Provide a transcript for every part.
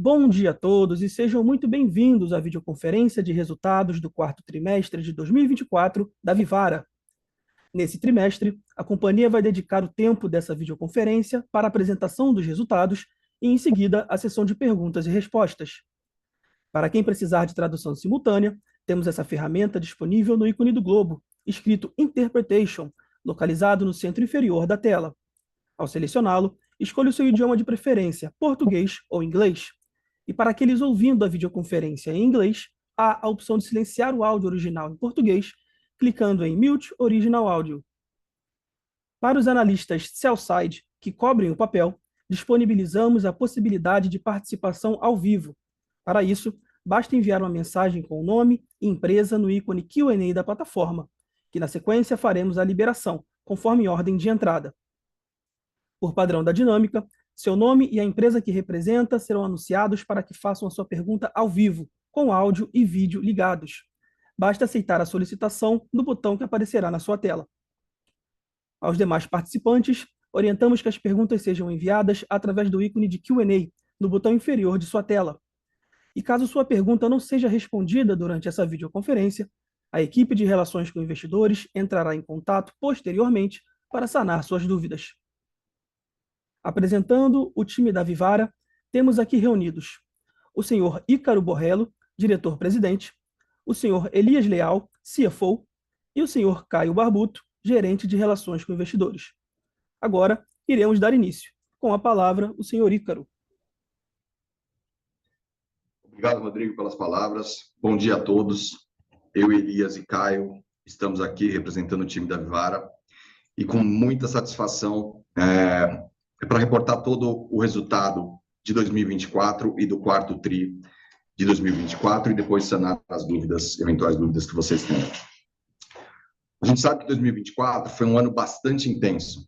Bom dia a todos e sejam muito bem-vindos à videoconferência de resultados do quarto trimestre de 2024 da Vivara. Nesse trimestre, a companhia vai dedicar o tempo dessa videoconferência para a apresentação dos resultados e, em seguida, a sessão de perguntas e respostas. Para quem precisar de tradução simultânea, temos essa ferramenta disponível no ícone do globo, escrito Interpretation, localizado no centro inferior da tela. Ao selecioná-lo, escolha o seu idioma de preferência, português ou inglês. E para aqueles ouvindo a videoconferência em inglês, há a opção de silenciar o áudio original em português, clicando em Mute Original Audio. Para os analistas sell-side que cobrem o papel, disponibilizamos a possibilidade de participação ao vivo. Para isso, basta enviar uma mensagem com o nome e empresa no ícone Q&A da plataforma, que na sequência faremos a liberação, conforme ordem de entrada. Por padrão da dinâmica, seu nome e a empresa que representa serão anunciados para que façam a sua pergunta ao vivo, com áudio e vídeo ligados. Basta aceitar a solicitação no botão que aparecerá na sua tela. Aos demais participantes, orientamos que as perguntas sejam enviadas através do ícone de Q&A, no botão inferior de sua tela. E caso sua pergunta não seja respondida durante essa videoconferência, a equipe de relações com investidores entrará em contato posteriormente para sanar suas dúvidas. Apresentando o time da Vivara, temos aqui reunidos o senhor Ícaro Borrello, diretor-presidente, o senhor Elias Leal, CFO, e o senhor Caio Barbuto, gerente de relações com investidores. Agora, iremos dar início. Com a palavra, o senhor Ícaro. Obrigado, Rodrigo, pelas palavras. Bom dia a todos. Eu, Elias e Caio estamos aqui representando o time da Vivara e com muita satisfação para reportar todo o resultado de 2024 e do quarto tri de 2024 e depois sanar as dúvidas, eventuais dúvidas que vocês tenham. A gente sabe que 2024 foi um ano bastante intenso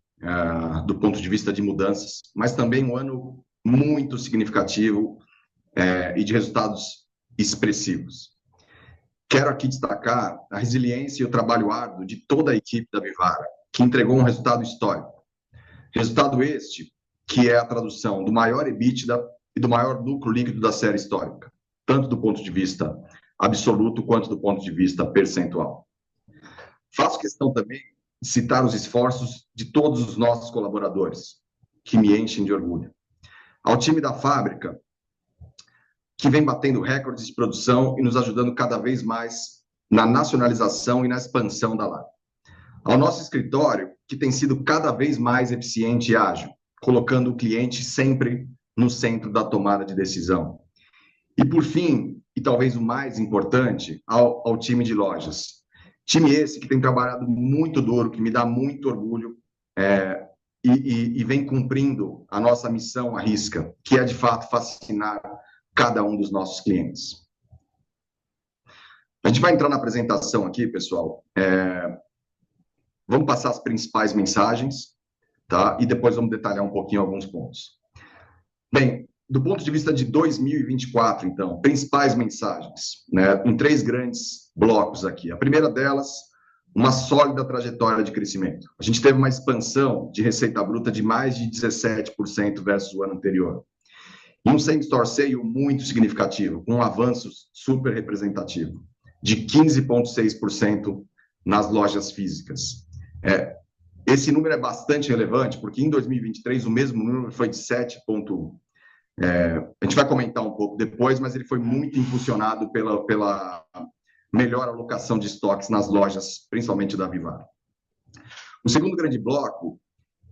do ponto de vista de mudanças, mas também um ano muito significativo e de resultados expressivos. Quero aqui destacar a resiliência e o trabalho árduo de toda a equipe da Vivara, que entregou um resultado histórico. Resultado este que é a tradução do maior EBITDA e do maior lucro líquido da série histórica, tanto do ponto de vista absoluto quanto do ponto de vista percentual. Faço questão também de citar os esforços de todos os nossos colaboradores, que me enchem de orgulho. Ao time da fábrica, que vem batendo recordes de produção e nos ajudando cada vez mais na nacionalização e na expansão da LAR. Ao nosso escritório, que tem sido cada vez mais eficiente e ágil, colocando o cliente sempre no centro da tomada de decisão. E, por fim, e talvez o mais importante, ao time de lojas. Time esse que tem trabalhado muito duro, que me dá muito orgulho e vem cumprindo a nossa missão à risca, que é, de fato, fascinar cada um dos nossos clientes. A gente vai entrar na apresentação aqui, pessoal. Vamos passar as principais mensagens, tá? E depois vamos detalhar um pouquinho alguns pontos. Bem, do ponto de vista de 2024, então, principais mensagens, né? Em 3 grandes blocos aqui. A primeira delas, uma sólida trajetória de crescimento. A gente teve uma expansão de receita bruta de mais de 17% versus o ano anterior. E um same-store sale muito significativo, com um avanço super representativo, de 15,6% nas lojas físicas. Esse número é bastante relevante, porque em 2023 o mesmo número foi de 7,1%. A gente vai comentar um pouco depois, mas ele foi muito impulsionado pela melhor alocação de estoques nas lojas, principalmente da Vivara. O segundo grande bloco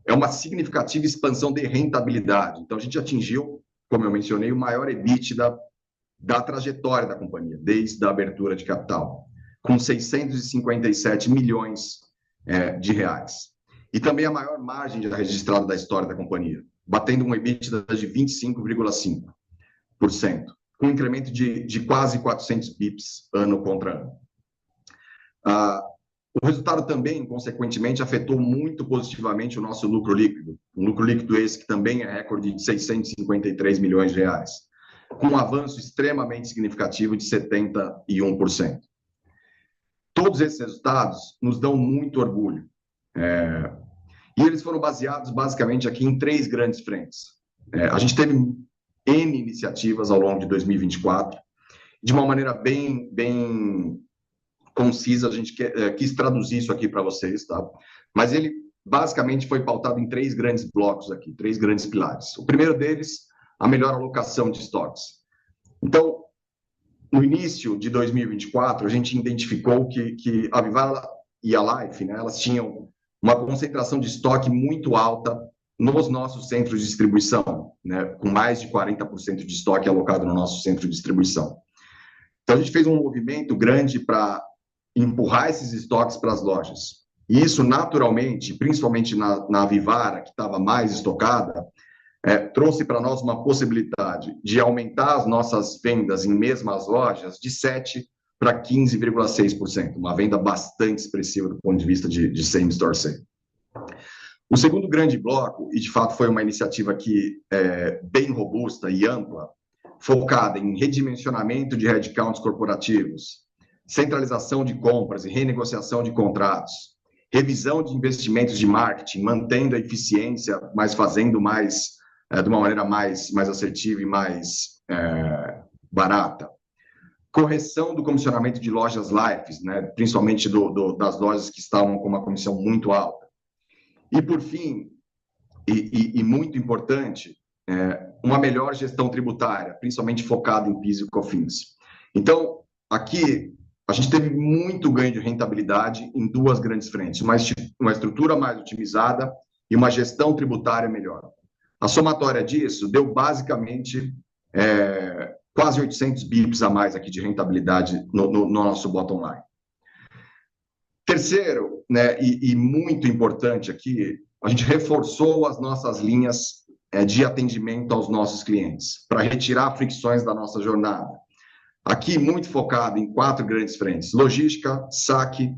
é uma significativa expansão de rentabilidade. Então, a gente atingiu, como eu mencionei, o maior EBITDA da trajetória da companhia, desde a abertura de capital, com 657 milhões de reais. E também a maior margem já registrada da história da companhia, batendo um EBITDA de 25,5%, com um incremento de quase 400 bips ano contra ano. O resultado também, consequentemente, afetou muito positivamente o nosso lucro líquido. Um lucro líquido esse que também é recorde de 653 milhões de reais, com um avanço extremamente significativo de 71%. Todos esses resultados nos dão muito orgulho. E eles foram baseados, basicamente, aqui em 3 grandes frentes. A gente teve N iniciativas ao longo de 2024. De uma maneira bem concisa, a gente quis traduzir isso aqui para vocês, tá? Mas ele basicamente foi pautado em 3 grandes blocos aqui, 3 grandes pilares. O primeiro deles, a melhor alocação de estoques. Então, no início de 2024, a gente identificou que a Vivara e a Life, né, elas tinham uma concentração de estoque muito alta nos nossos centros de distribuição, né, com mais de 40% de estoque alocado no nosso centro de distribuição. Então, a gente fez um movimento grande para empurrar esses estoques para as lojas. E isso, naturalmente, principalmente na Vivara, que estava mais estocada, trouxe para nós uma possibilidade de aumentar as nossas vendas em mesmas lojas de 7% para 15,6%, uma venda bastante expressiva do ponto de vista de same-store sale. O segundo grande bloco, e de fato foi uma iniciativa aqui bem robusta e ampla, focada em redimensionamento de headcounts corporativos, centralização de compras e renegociação de contratos, revisão de investimentos de marketing, mantendo a eficiência, mas fazendo mais de uma maneira mais assertiva e mais barata. Correção do comissionamento de lojas Life, né, principalmente das lojas que estavam com uma comissão muito alta. E, por fim, e muito importante, uma melhor gestão tributária, principalmente focada em PIS e COFINS. Então, aqui, a gente teve muito ganho de rentabilidade em 2 grandes frentes, uma estrutura mais otimizada e uma gestão tributária melhor. A somatória disso deu, basicamente, quase 800 bips a mais aqui de rentabilidade no nosso bottom line. Terceiro, né, e muito importante aqui, a gente reforçou as nossas linhas de atendimento aos nossos clientes, para retirar fricções da nossa jornada. Aqui, muito focado em 4 grandes frentes: logística, saque,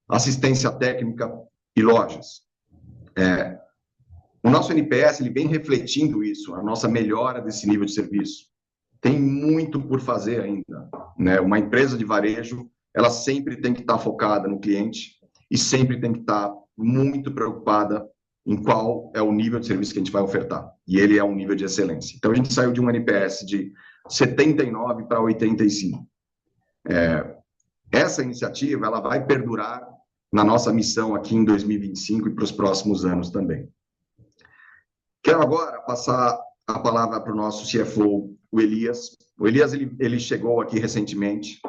assistência técnica e lojas. O nosso NPS ele vem refletindo isso, a nossa melhora desse nível de serviço. Tem muito por fazer ainda, né? Uma empresa de varejo, ela sempre tem que estar focada no cliente e sempre tem que estar muito preocupada em qual é o nível de serviço que a gente vai ofertar. E ele é um nível de excelência. Então, a gente saiu de um NPS de 79 para 85. Essa iniciativa ela vai perdurar na nossa missão aqui em 2025 e para os próximos anos também. Quero agora passar a palavra para o nosso CFO, o Elias. O Elias ele chegou aqui recentemente,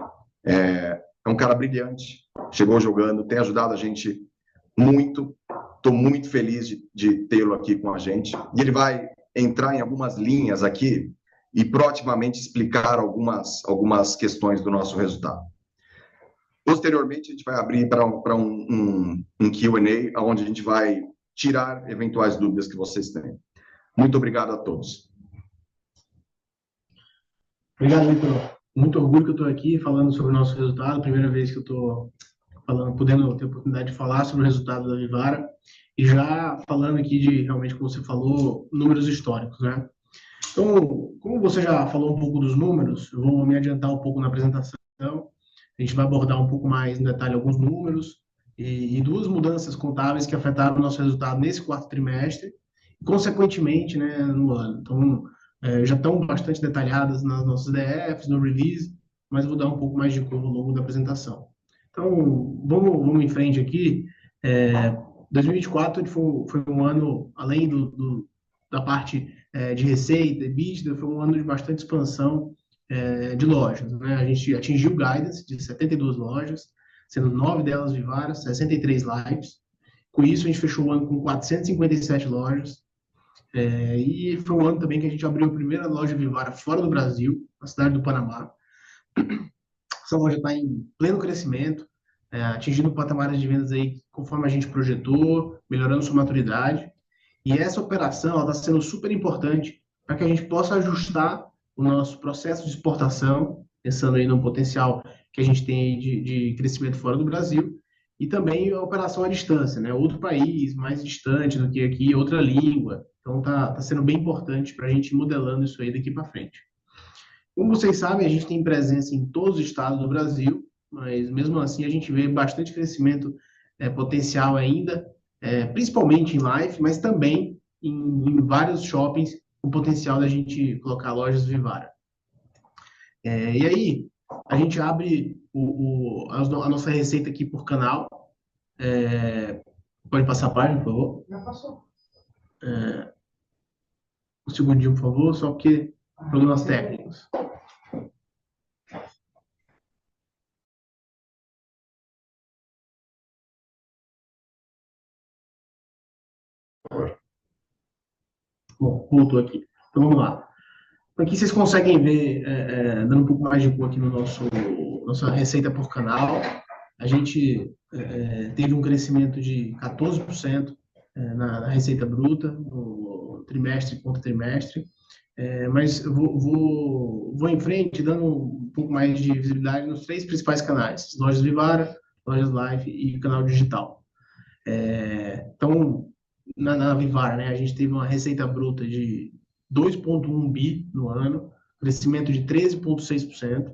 é um cara brilhante, chegou jogando, tem ajudado a gente muito. Estou muito feliz de tê-lo aqui com a gente. E ele vai entrar em algumas linhas aqui e proativamente explicar algumas questões do nosso resultado. Posteriormente, a gente vai abrir para um Q&A, onde a gente vai tirar eventuais dúvidas que vocês tenham. Muito obrigado a todos. Obrigado, Vitor. Muito orgulho que eu estou aqui falando sobre o nosso resultado. Primeira vez que eu estou podendo ter a oportunidade de falar sobre o resultado da Vivara. E já falando aqui de, realmente, como você falou, números históricos, né? Então, como você já falou um pouco dos números, eu vou me adiantar um pouco na apresentação. A gente vai abordar um pouco mais em detalhe alguns números e 2 mudanças contábeis que afetaram o nosso resultado nesse 4º trimestre e, consequentemente, né, no ano. Então, já estão bastante detalhadas nas nossas DFs, no release, mas eu vou dar um pouco mais de cor ao longo da apresentação. Então, vamos em frente aqui. 2024 foi um ano, além da parte de receita, EBITDA, foi um ano de bastante expansão de lojas, né? A gente atingiu o guidance de 72 lojas, sendo 9 delas Vivara, 63 Lives. Com isso, a gente fechou o ano com 457 lojas. E foi um ano também que a gente abriu a primeira loja Vivara fora do Brasil, na cidade do Panamá. Essa loja está em pleno crescimento, atingindo patamares de vendas aí conforme a gente projetou, melhorando sua maturidade. E essa operação está sendo super importante para que a gente possa ajustar o nosso processo de exportação, pensando aí no potencial que a gente tem de crescimento fora do Brasil, e também a operação à distância, né? Outro país mais distante do que aqui, outra língua. Então, está sendo bem importante para a gente ir modelando isso aí daqui para frente. Como vocês sabem, a gente tem presença em todos os estados do Brasil, mas mesmo assim a gente vê bastante crescimento potencial ainda, principalmente em Life, mas também em vários shoppings o potencial da gente colocar lojas Vivara. E aí, a gente abre a nossa receita aqui por canal. Pode passar a página, por favor? Já passou. Um segundinho, por favor, só porque problemas técnicos. Bom, voltou aqui. Então, vamos lá. Aqui vocês conseguem ver, dando um pouco mais de cor aqui no nossa receita por canal. A gente teve um crescimento de 14% na receita bruta, no trimestre contra trimestre. Mas eu vou em frente, dando um pouco mais de visibilidade nos 3 principais canais: Lojas Vivara, Lojas Life e canal digital. Então, na Vivara, né, a gente teve uma receita bruta de 2,1 bi no ano, crescimento de 13,6%,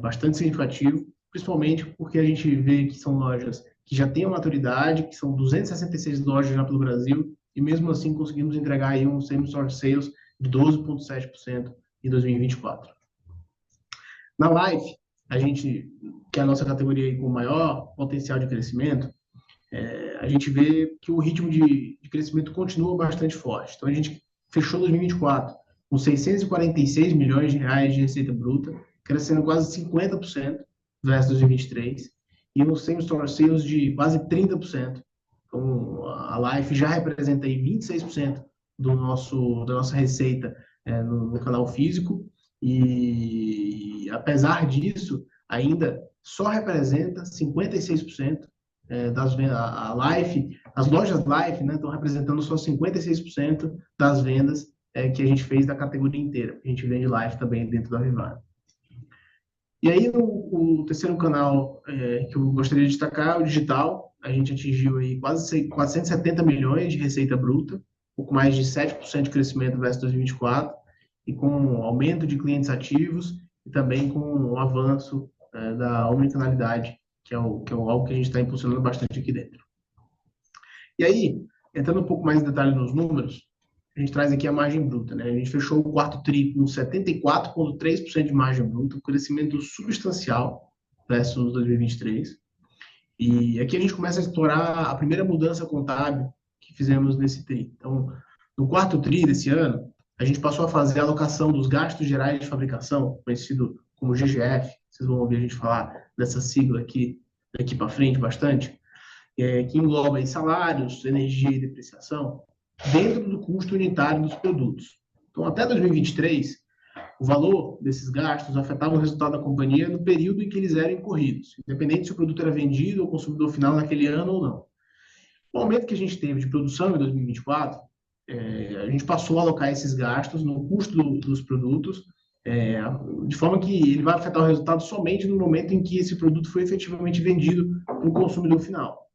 bastante significativo, principalmente porque a gente vê que são lojas que já têm a maturidade, que são 266 lojas já pelo Brasil, e mesmo assim conseguimos entregar aí um same-store sales de 12,7% em 2024. Na Life, a gente, que é a nossa categoria aí com maior potencial de crescimento, a gente vê que o ritmo de crescimento continua bastante forte. Então, a gente fechou 2024 com 646 milhões de reais de receita bruta, crescendo quase 50% versus 2023, e um same-store sales de quase 30%. Então, a Life já representa aí 26% da nossa receita no canal físico, e apesar disso, ainda só representa 56% das vendas. A Life, as lojas Life, né, estão representando só 56% das vendas que a gente fez da categoria inteira. A gente vende Life também dentro da Vivara. E aí, o terceiro canal que eu gostaria de destacar é o digital. A gente atingiu aí quase 470 milhões de receita bruta, um pouco mais de 7% de crescimento versus 2024, e com um aumento de clientes ativos e também com um avanço da omnicanalidade, que é algo que a gente está impulsionando bastante aqui dentro. E aí, entrando um pouco mais em detalhe nos números, a gente traz aqui a margem bruta, né? A gente fechou o quarto tri com 74,3% de margem bruta, um crescimento substancial versus 2023. E aqui a gente começa a explorar a primeira mudança contábil que fizemos nesse tri. Então, no quarto tri desse ano, a gente passou a fazer a alocação dos gastos gerais de fabricação, conhecido como GGF. Vocês vão ouvir a gente falar dessa sigla aqui daqui para frente bastante, que engloba aí salários, energia e depreciação, dentro do custo unitário dos produtos. Então, até 2023, o valor desses gastos afetava o resultado da companhia no período em que eles eram incorridos, independente se o produto era vendido ao consumidor final naquele ano ou não. O aumento que a gente teve de produção em 2024, a gente passou a alocar esses gastos no custo dos produtos, de forma que ele vai afetar o resultado somente no momento em que esse produto foi efetivamente vendido para o consumidor final.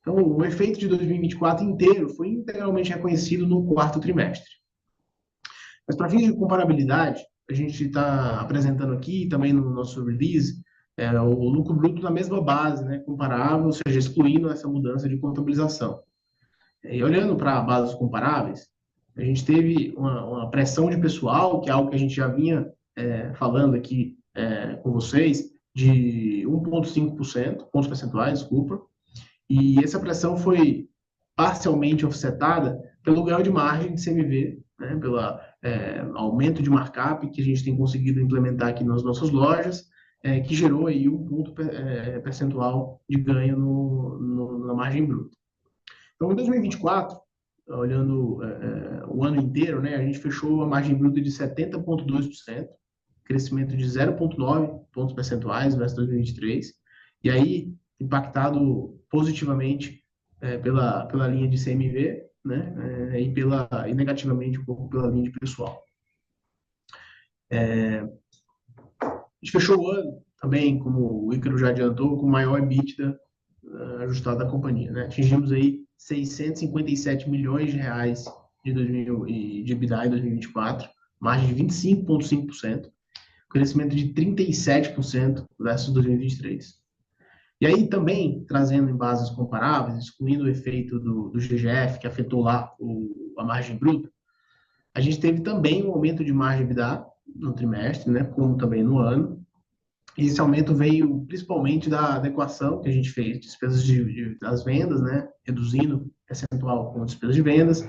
Então, o efeito de 2024 inteiro foi integralmente reconhecido no quarto trimestre. Mas, para fins de comparabilidade, a gente está apresentando aqui, também no nosso release, o lucro bruto na mesma base, né, comparável, ou seja, excluindo essa mudança de contabilização. E olhando para bases comparáveis, a gente teve uma pressão de pessoal, que é algo que a gente já vinha falando aqui com vocês, de 1,5%, pontos percentuais, desculpa, e essa pressão foi parcialmente offsetada pelo ganho de margem de CMV, né, pelo aumento de markup que a gente tem conseguido implementar aqui nas nossas lojas, que gerou aí um ponto percentual de ganho na margem bruta. Então, em 2024, olhando o ano inteiro, né, a gente fechou a margem bruta de 70,2%, crescimento de 0,9 pontos percentuais versus 2023, e aí impactado positivamente pela linha de CMV, né, e negativamente um pouco pela linha de pessoal. A gente fechou o ano também, como o Ícaro já adiantou, com o maior EBITDA ajustado da companhia, né? Atingimos aí 657 milhões de reais de EBITDA em 2024, margem de 25,5%, crescimento de 37% versus 2023. E aí também, trazendo em bases comparáveis, excluindo o efeito do GGF, que afetou lá a margem bruta, A gente teve também um aumento de margem EBITDA no trimestre, né, como também no ano. E esse aumento veio principalmente da adequação que a gente fez, despesas das vendas, né, reduzindo percentual com despesas de vendas,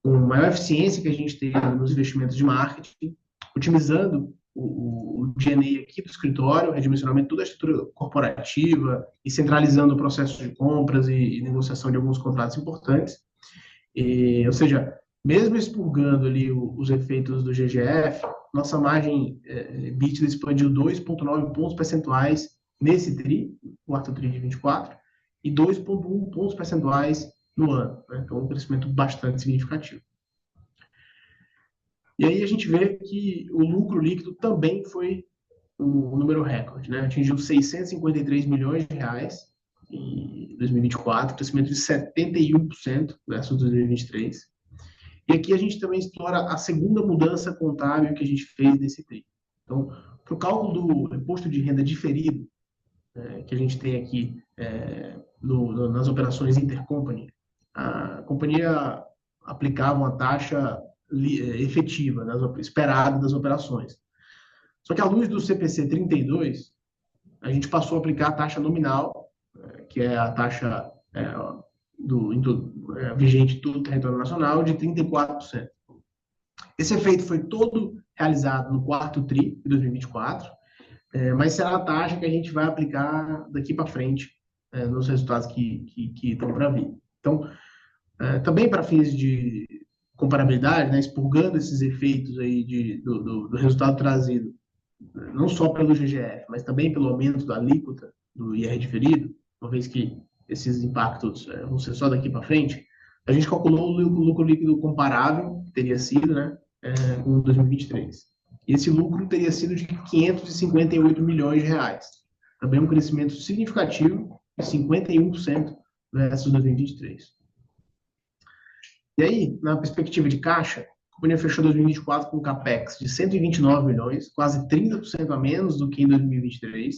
com maior eficiência que a gente teve nos investimentos de marketing, otimizando o G&A aqui do escritório, redimensionamento toda a estrutura corporativa e centralizando o processo de compras e negociação de alguns contratos importantes. Ou seja, mesmo expurgando ali os efeitos do GGF, nossa margem EBITDA expandiu 2,9 pontos percentuais nesse quarto tri de 24, e 2,1 pontos percentuais no ano, né? Então, um crescimento bastante significativo. E aí a gente vê que o lucro líquido também foi um número recorde, né? Atingiu 653 milhões de reais em 2024, crescimento de 71% versus 2023. E aqui a gente também explora a segunda mudança contábil que a gente fez nesse TRI. Então, para o cálculo do imposto de renda diferido, que a gente tem aqui nas operações intercompany, a companhia aplicava uma taxa efetiva, esperada das operações. Só que à luz do CPC 32, a gente passou a aplicar a taxa nominal, que é a taxa vigente todo o território nacional, de 34%. Esse efeito foi todo realizado no quarto TRI de 2024, mas será a taxa que a gente vai aplicar daqui para frente nos resultados que estão para vir. Então, também para fins de comparabilidade, né, expurgando esses efeitos aí do resultado trazido, não só pelo GGF, mas também pelo aumento da alíquota do IR diferido, uma vez que esses impactos vão ser só daqui para frente, a gente calculou o lucro líquido comparável, que teria sido, né, com 2023. E esse lucro teria sido de 558 milhões de reais. Também um crescimento significativo de 51% versus 2023. E aí, na perspectiva de caixa, a companhia fechou 2024 com um CAPEX de 129 milhões, quase 30% a menos do que em 2023,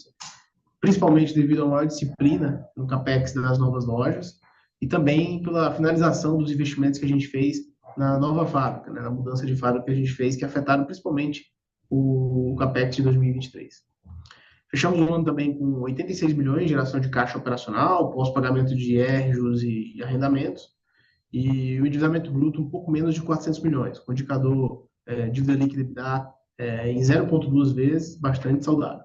principalmente devido a maior disciplina no CAPEX das novas lojas e também pela finalização dos investimentos que a gente fez na nova fábrica, né, na mudança de fábrica que a gente fez, que afetaram principalmente o CAPEX de 2023. Fechamos o ano também com 86 milhões de geração de caixa operacional, pós-pagamento de IR, juros e arrendamentos, e o endividamento bruto um pouco menos de 400 milhões, com o indicador dívida líquida em 0,2 vezes, bastante saudável.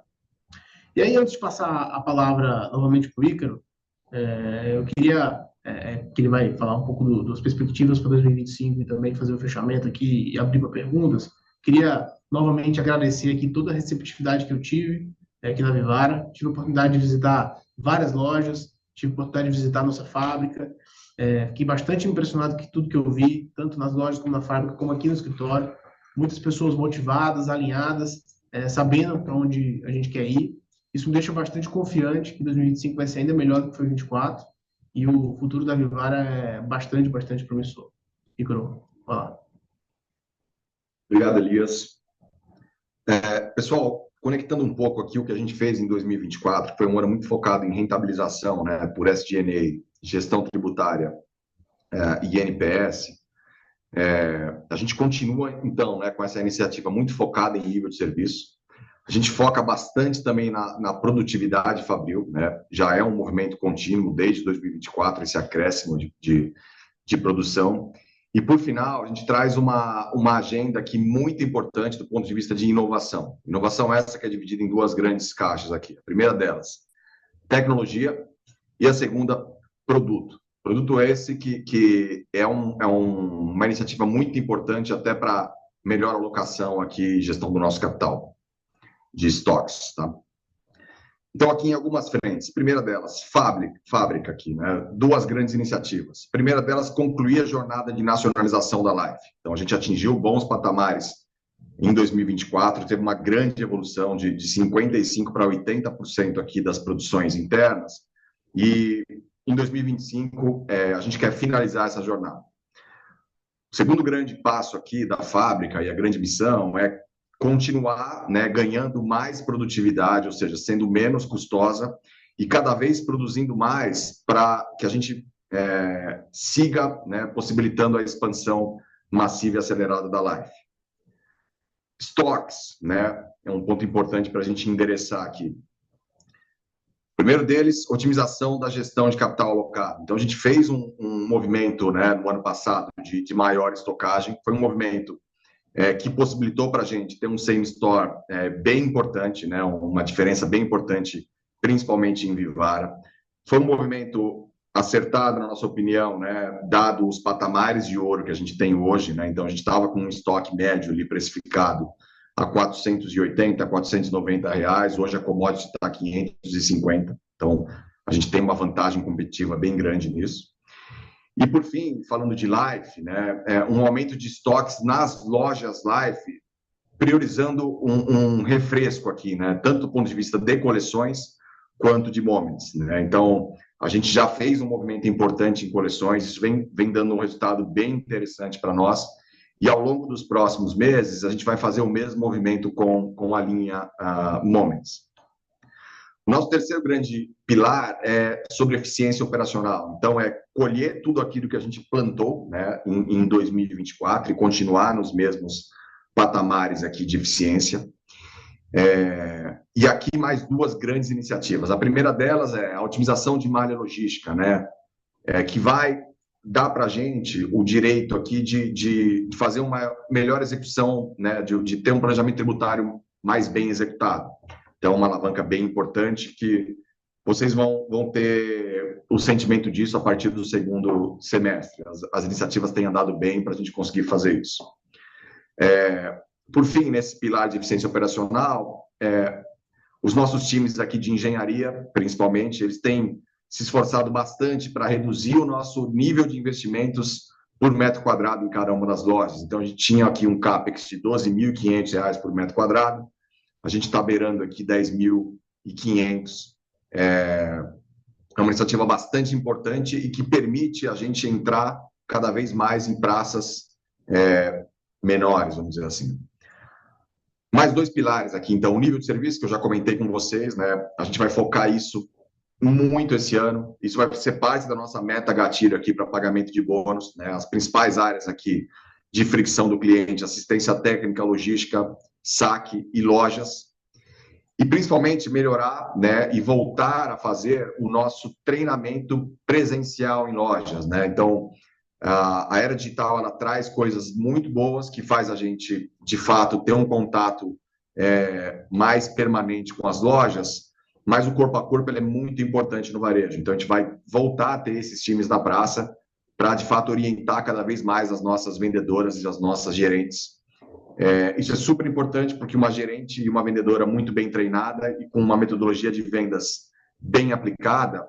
E aí, antes de passar a palavra novamente para o Ícaro, eu queria que ele vai falar um pouco das perspectivas para 2025 e também fazer o fechamento aqui e abrir para perguntas. Queria novamente agradecer aqui toda a receptividade que eu tive aqui na Vivara. Tive a oportunidade de visitar várias lojas, tive a oportunidade de visitar a nossa fábrica. Fiquei bastante impressionado com tudo que eu vi, tanto nas lojas como na fábrica, como aqui no escritório. Muitas pessoas motivadas, alinhadas, sabendo para onde a gente quer ir. Isso me deixa bastante confiante que 2025 vai ser ainda melhor do que foi 2024 e o futuro da Vivara é bastante, bastante promissor. Ícaro, vai lá. Obrigado, Elias. Pessoal, conectando um pouco aqui o que a gente fez em 2024, que foi um ano muito focado em rentabilização, né, por SG&A, gestão tributária e NPS, a gente continua, então, né, com essa iniciativa muito focada em nível de serviço. A gente foca bastante também na produtividade fabril, né? Já é um movimento contínuo desde 2024, esse acréscimo de produção. E, por final, a gente traz uma agenda aqui muito importante do ponto de vista de inovação. Inovação essa que é dividida em duas grandes caixas aqui. A primeira delas, tecnologia, e a segunda, produto. Produto esse que é uma iniciativa muito importante até para melhor alocação aqui e gestão do nosso capital de estoques, tá? Então, aqui em algumas frentes. Primeira delas, fábrica aqui, né? Duas grandes iniciativas. Primeira delas, concluir a jornada de nacionalização da Life. Então, a gente atingiu bons patamares em 2024, teve uma grande evolução de 55% para 80% aqui das produções internas, e em 2025 a gente quer finalizar essa jornada. O segundo grande passo aqui da fábrica e a grande missão é continuar, né, ganhando mais produtividade, ou seja, sendo menos custosa e cada vez produzindo mais para que a gente siga, né, possibilitando a expansão massiva e acelerada da Life. Estoques, né? É um ponto importante para a gente endereçar aqui. O primeiro deles, otimização da gestão de capital alocado. Então, a gente fez um movimento, né, no ano passado de maior estocagem. Foi um movimento que possibilitou para a gente ter um same store bem importante, né, uma diferença bem importante, principalmente em Vivara. Foi um movimento acertado, na nossa opinião, né, dado os patamares de ouro que a gente tem hoje, né? Então, a gente estava com um estoque médio ali precificado a 480, 490 reais, hoje a commodity está a 550, então a gente tem uma vantagem competitiva bem grande nisso. E, por fim, falando de Life, né, um aumento de estoques nas lojas Life, priorizando um refresco aqui, né, tanto do ponto de vista de coleções quanto de Moments, né? Então, a gente já fez um movimento importante em coleções, isso vem dando um resultado bem interessante para nós, e ao longo dos próximos meses, a gente vai fazer o mesmo movimento com a linha Moments. O nosso terceiro grande pilar é sobre eficiência operacional. Então, é colher tudo aquilo que a gente plantou, né, em 2024 e continuar nos mesmos patamares aqui de eficiência. E aqui mais duas grandes iniciativas. A primeira delas é a otimização de malha logística, né, que vai dar para a gente o direito aqui de fazer uma melhor execução, né, de ter um planejamento tributário mais bem executado. Então, uma alavanca bem importante que vocês vão ter o sentimento disso a partir do segundo semestre. As iniciativas têm andado bem para a gente conseguir fazer isso. Por fim, nesse pilar de eficiência operacional, os nossos times aqui de engenharia, principalmente, eles têm se esforçado bastante para reduzir o nosso nível de investimentos por metro quadrado em cada uma das lojas. Então, a gente tinha aqui um CAPEX de R$ 12.500 por metro quadrado, a gente está beirando aqui 10.500. É uma iniciativa bastante importante e que permite a gente entrar cada vez mais em praças menores, vamos dizer assim. Mais dois pilares aqui, então, o nível de serviço, que eu já comentei com vocês, né? A gente vai focar isso muito esse ano, isso vai ser parte da nossa meta gatilho aqui para pagamento de bônus, né? As principais áreas aqui de fricção do cliente, assistência técnica, logística, saque e lojas, e principalmente melhorar, né, e voltar a fazer o nosso treinamento presencial em lojas, né? Então, a era digital, ela traz coisas muito boas que faz a gente, de fato, ter um contato mais permanente com as lojas, mas o corpo a corpo ele é muito importante no varejo. Então, a gente vai voltar a ter esses times na praça para, de fato, orientar cada vez mais as nossas vendedoras e as nossas gerentes. Isso é super importante porque uma gerente e uma vendedora muito bem treinada e com uma metodologia de vendas bem aplicada,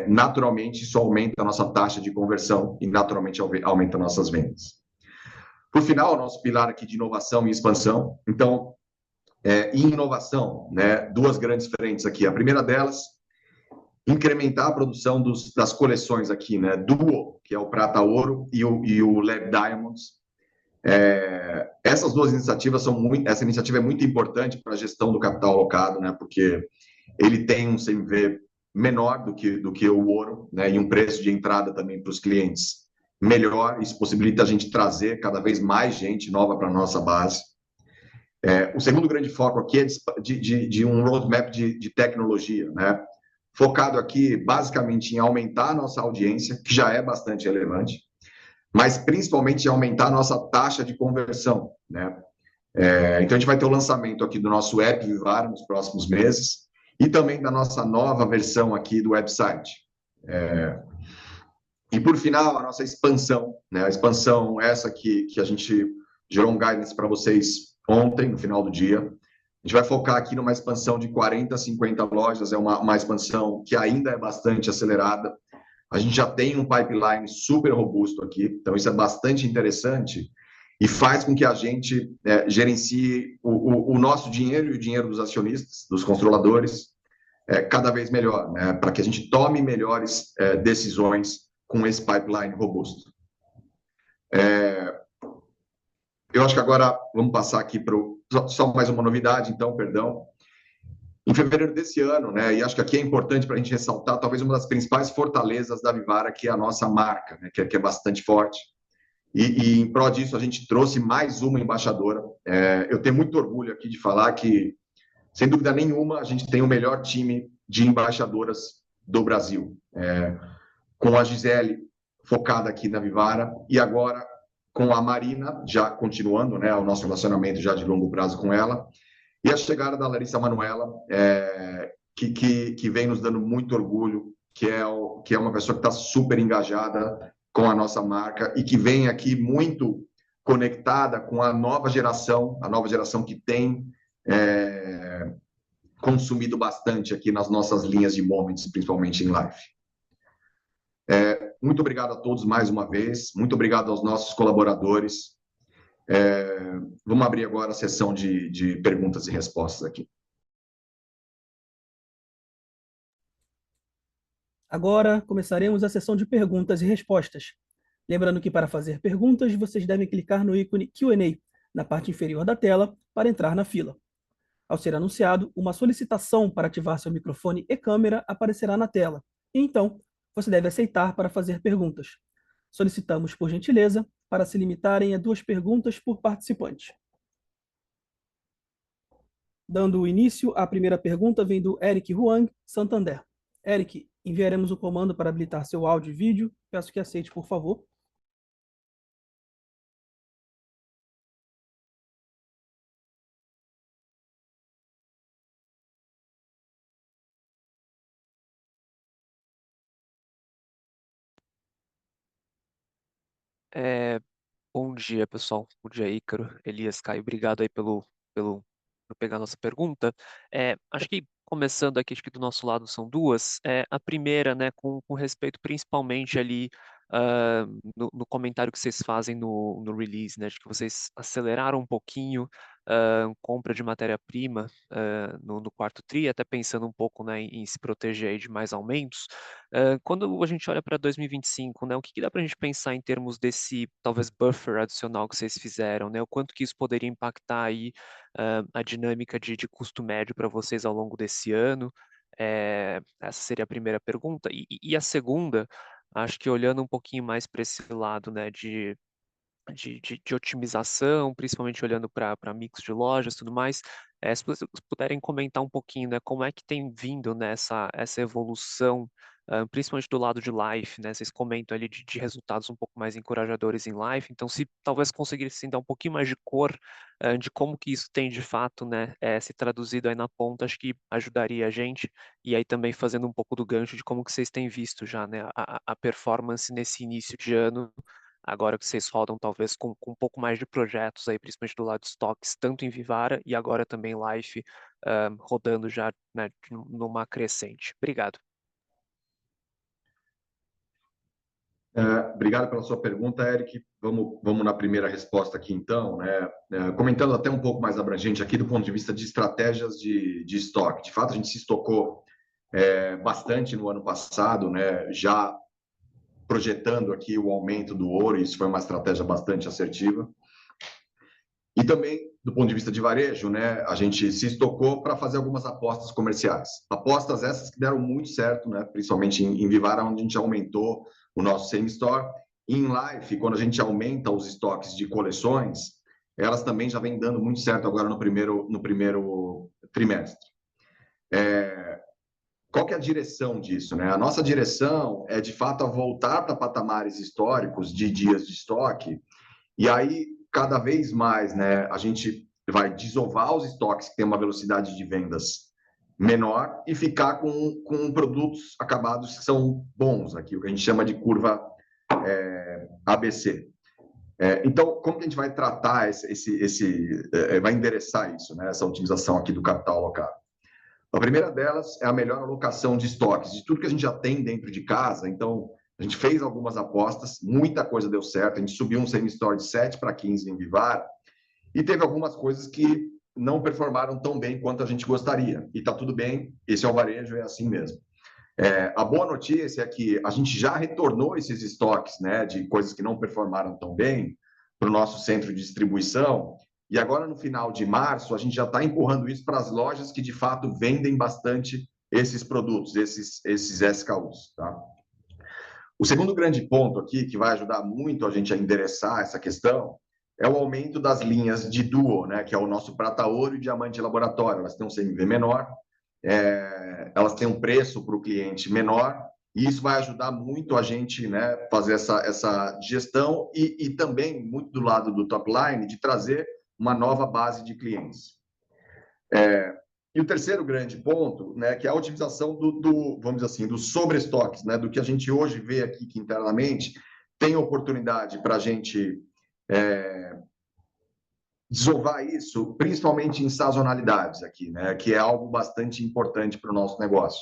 naturalmente isso aumenta a nossa taxa de conversão e naturalmente aumenta nossas vendas. Por final, o nosso pilar aqui de inovação e expansão. Então, em inovação, né, duas grandes frentes aqui. A primeira delas, incrementar a produção das coleções aqui, né, Duo, que é o Prata Ouro, e o Lab Diamonds. Essas duas iniciativas essa iniciativa é muito importante para a gestão do capital alocado, né, porque ele tem um CMV menor do que o ouro, né, e um preço de entrada também para os clientes melhor. Isso possibilita a gente trazer cada vez mais gente nova para a nossa base. O segundo grande foco aqui é de um roadmap de tecnologia, né, focado aqui basicamente em aumentar a nossa audiência, que já é bastante relevante, mas principalmente em aumentar a nossa taxa de conversão, né? Então, a gente vai ter o lançamento aqui do nosso app Vivara nos próximos meses e também da nossa nova versão aqui do website. E, por final, a nossa expansão, né? A expansão essa que a gente gerou um guidance para vocês ontem, no final do dia. A gente vai focar aqui numa expansão de 40 a 50 lojas, é uma expansão que ainda é bastante acelerada. A gente já tem um pipeline super robusto aqui, então isso é bastante interessante e faz com que a gente gerencie o nosso dinheiro e o dinheiro dos acionistas, dos controladores, cada vez melhor, né? Para que a gente tome melhores decisões com esse pipeline robusto. Eu acho que agora vamos passar aqui para só mais uma novidade, então, perdão. Em fevereiro desse ano, né, e acho que aqui é importante para a gente ressaltar, talvez uma das principais fortalezas da Vivara, que é a nossa marca, né, que é bastante forte. E em prol disso, a gente trouxe mais uma embaixadora. Eu tenho muito orgulho aqui de falar que, sem dúvida nenhuma, a gente tem o melhor time de embaixadoras do Brasil. Com a Gisele focada aqui na Vivara e agora com a Marina, já continuando, né, o nosso relacionamento já de longo prazo com ela, e a chegada da Larissa Manoela, que vem nos dando muito orgulho, que é uma pessoa que está super engajada com a nossa marca e que vem aqui muito conectada com a nova geração que tem consumido bastante aqui nas nossas linhas de Moments, principalmente em live. Muito obrigado a todos mais uma vez, muito obrigado aos nossos colaboradores. Vamos abrir agora a sessão de perguntas e respostas aqui. Agora começaremos a sessão de perguntas e respostas. Lembrando que para fazer perguntas, vocês devem clicar no ícone Q&A na parte inferior da tela para entrar na fila. Ao ser anunciado, uma solicitação para ativar seu microfone e câmera aparecerá na tela. E então, você deve aceitar para fazer perguntas. Solicitamos, por gentileza, para se limitarem a 2 perguntas por participante. Dando início, a primeira pergunta vem do Eric Huang, Santander. Eric, enviaremos o comando para habilitar seu áudio e vídeo. Peço que aceite, por favor. Bom dia, pessoal. Bom dia, Ícaro, Elias, Caio. Obrigado aí por pegar a nossa pergunta. Acho que começando aqui, acho que do nosso lado são duas. A primeira, né, com respeito principalmente ali no comentário que vocês fazem no release, né, de que vocês aceleraram um pouquinho compra de matéria-prima no quarto tri, até pensando um pouco, né, em se proteger aí de mais aumentos. Quando a gente olha para 2025, né, o que dá para a gente pensar em termos desse, talvez, buffer adicional que vocês fizeram, né? O quanto que isso poderia impactar aí a dinâmica de custo médio para vocês ao longo desse ano? Essa seria a primeira pergunta. E a segunda, acho que olhando um pouquinho mais para esse lado, né, de otimização, principalmente olhando para mix de lojas e tudo mais, se vocês puderem comentar um pouquinho, né, como é que tem vindo nessa essa evolução, principalmente do lado de live, né, vocês comentam ali de resultados um pouco mais encorajadores em live, então se talvez conseguissem dar um pouquinho mais de cor, de como que isso tem de fato, né, se traduzido aí na ponta, acho que ajudaria a gente, e aí também fazendo um pouco do gancho de como que vocês têm visto já, né, a performance nesse início de ano, agora que vocês rodam talvez com um pouco mais de projetos aí, principalmente do lado de estoques, tanto em Vivara e agora também Life, rodando já, né, numa crescente. Obrigado. Obrigado pela sua pergunta, Eric. Vamos na primeira resposta aqui, então, né? Comentando até um pouco mais abrangente aqui do ponto de vista de estratégias de estoque. De fato, a gente se estocou bastante no ano passado, né? Já projetando aqui o aumento do ouro, e isso foi uma estratégia bastante assertiva. E também, do ponto de vista de varejo, né, a gente se estocou para fazer algumas apostas comerciais. Apostas essas que deram muito certo, né, principalmente em Vivara, onde a gente aumentou o nosso same store. E em Life, quando a gente aumenta os estoques de coleções, elas também já vêm dando muito certo agora no primeiro trimestre. Qual que é a direção disso, né? A nossa direção é, de fato, a voltar para patamares históricos de dias de estoque, e aí, cada vez mais, né, a gente vai desovar os estoques que têm uma velocidade de vendas menor e ficar com produtos acabados que são bons, aqui, o que a gente chama de curva ABC. Então, como que a gente vai tratar vai endereçar isso, né, essa otimização aqui do capital alocado? A primeira delas é a melhor alocação de estoques, de tudo que a gente já tem dentro de casa. Então, a gente fez algumas apostas, muita coisa deu certo. A gente subiu um same-store de 7 para 15 em Vivara e teve algumas coisas que não performaram tão bem quanto a gente gostaria. E está tudo bem, esse é o varejo, é assim mesmo. A boa notícia é que a gente já retornou esses estoques, né, de coisas que não performaram tão bem para o nosso centro de distribuição. E agora, no final de março, a gente já está empurrando isso para as lojas que, de fato, vendem bastante esses produtos, esses SKUs. Tá? O segundo grande ponto aqui, que vai ajudar muito a gente a endereçar essa questão, é o aumento das linhas de Duo, né, que é o nosso prata, ouro e diamante laboratório. Elas têm um CMV menor, elas têm um preço para o cliente menor, e isso vai ajudar muito a gente, né, fazer essa gestão e também, muito do lado do top line, de trazer uma nova base de clientes. E o terceiro grande ponto, né, que é a otimização vamos dizer assim, dos sobreestoques, né, do que a gente hoje vê aqui que internamente tem oportunidade para a gente desovar isso, principalmente em sazonalidades aqui, né, que é algo bastante importante para o nosso negócio.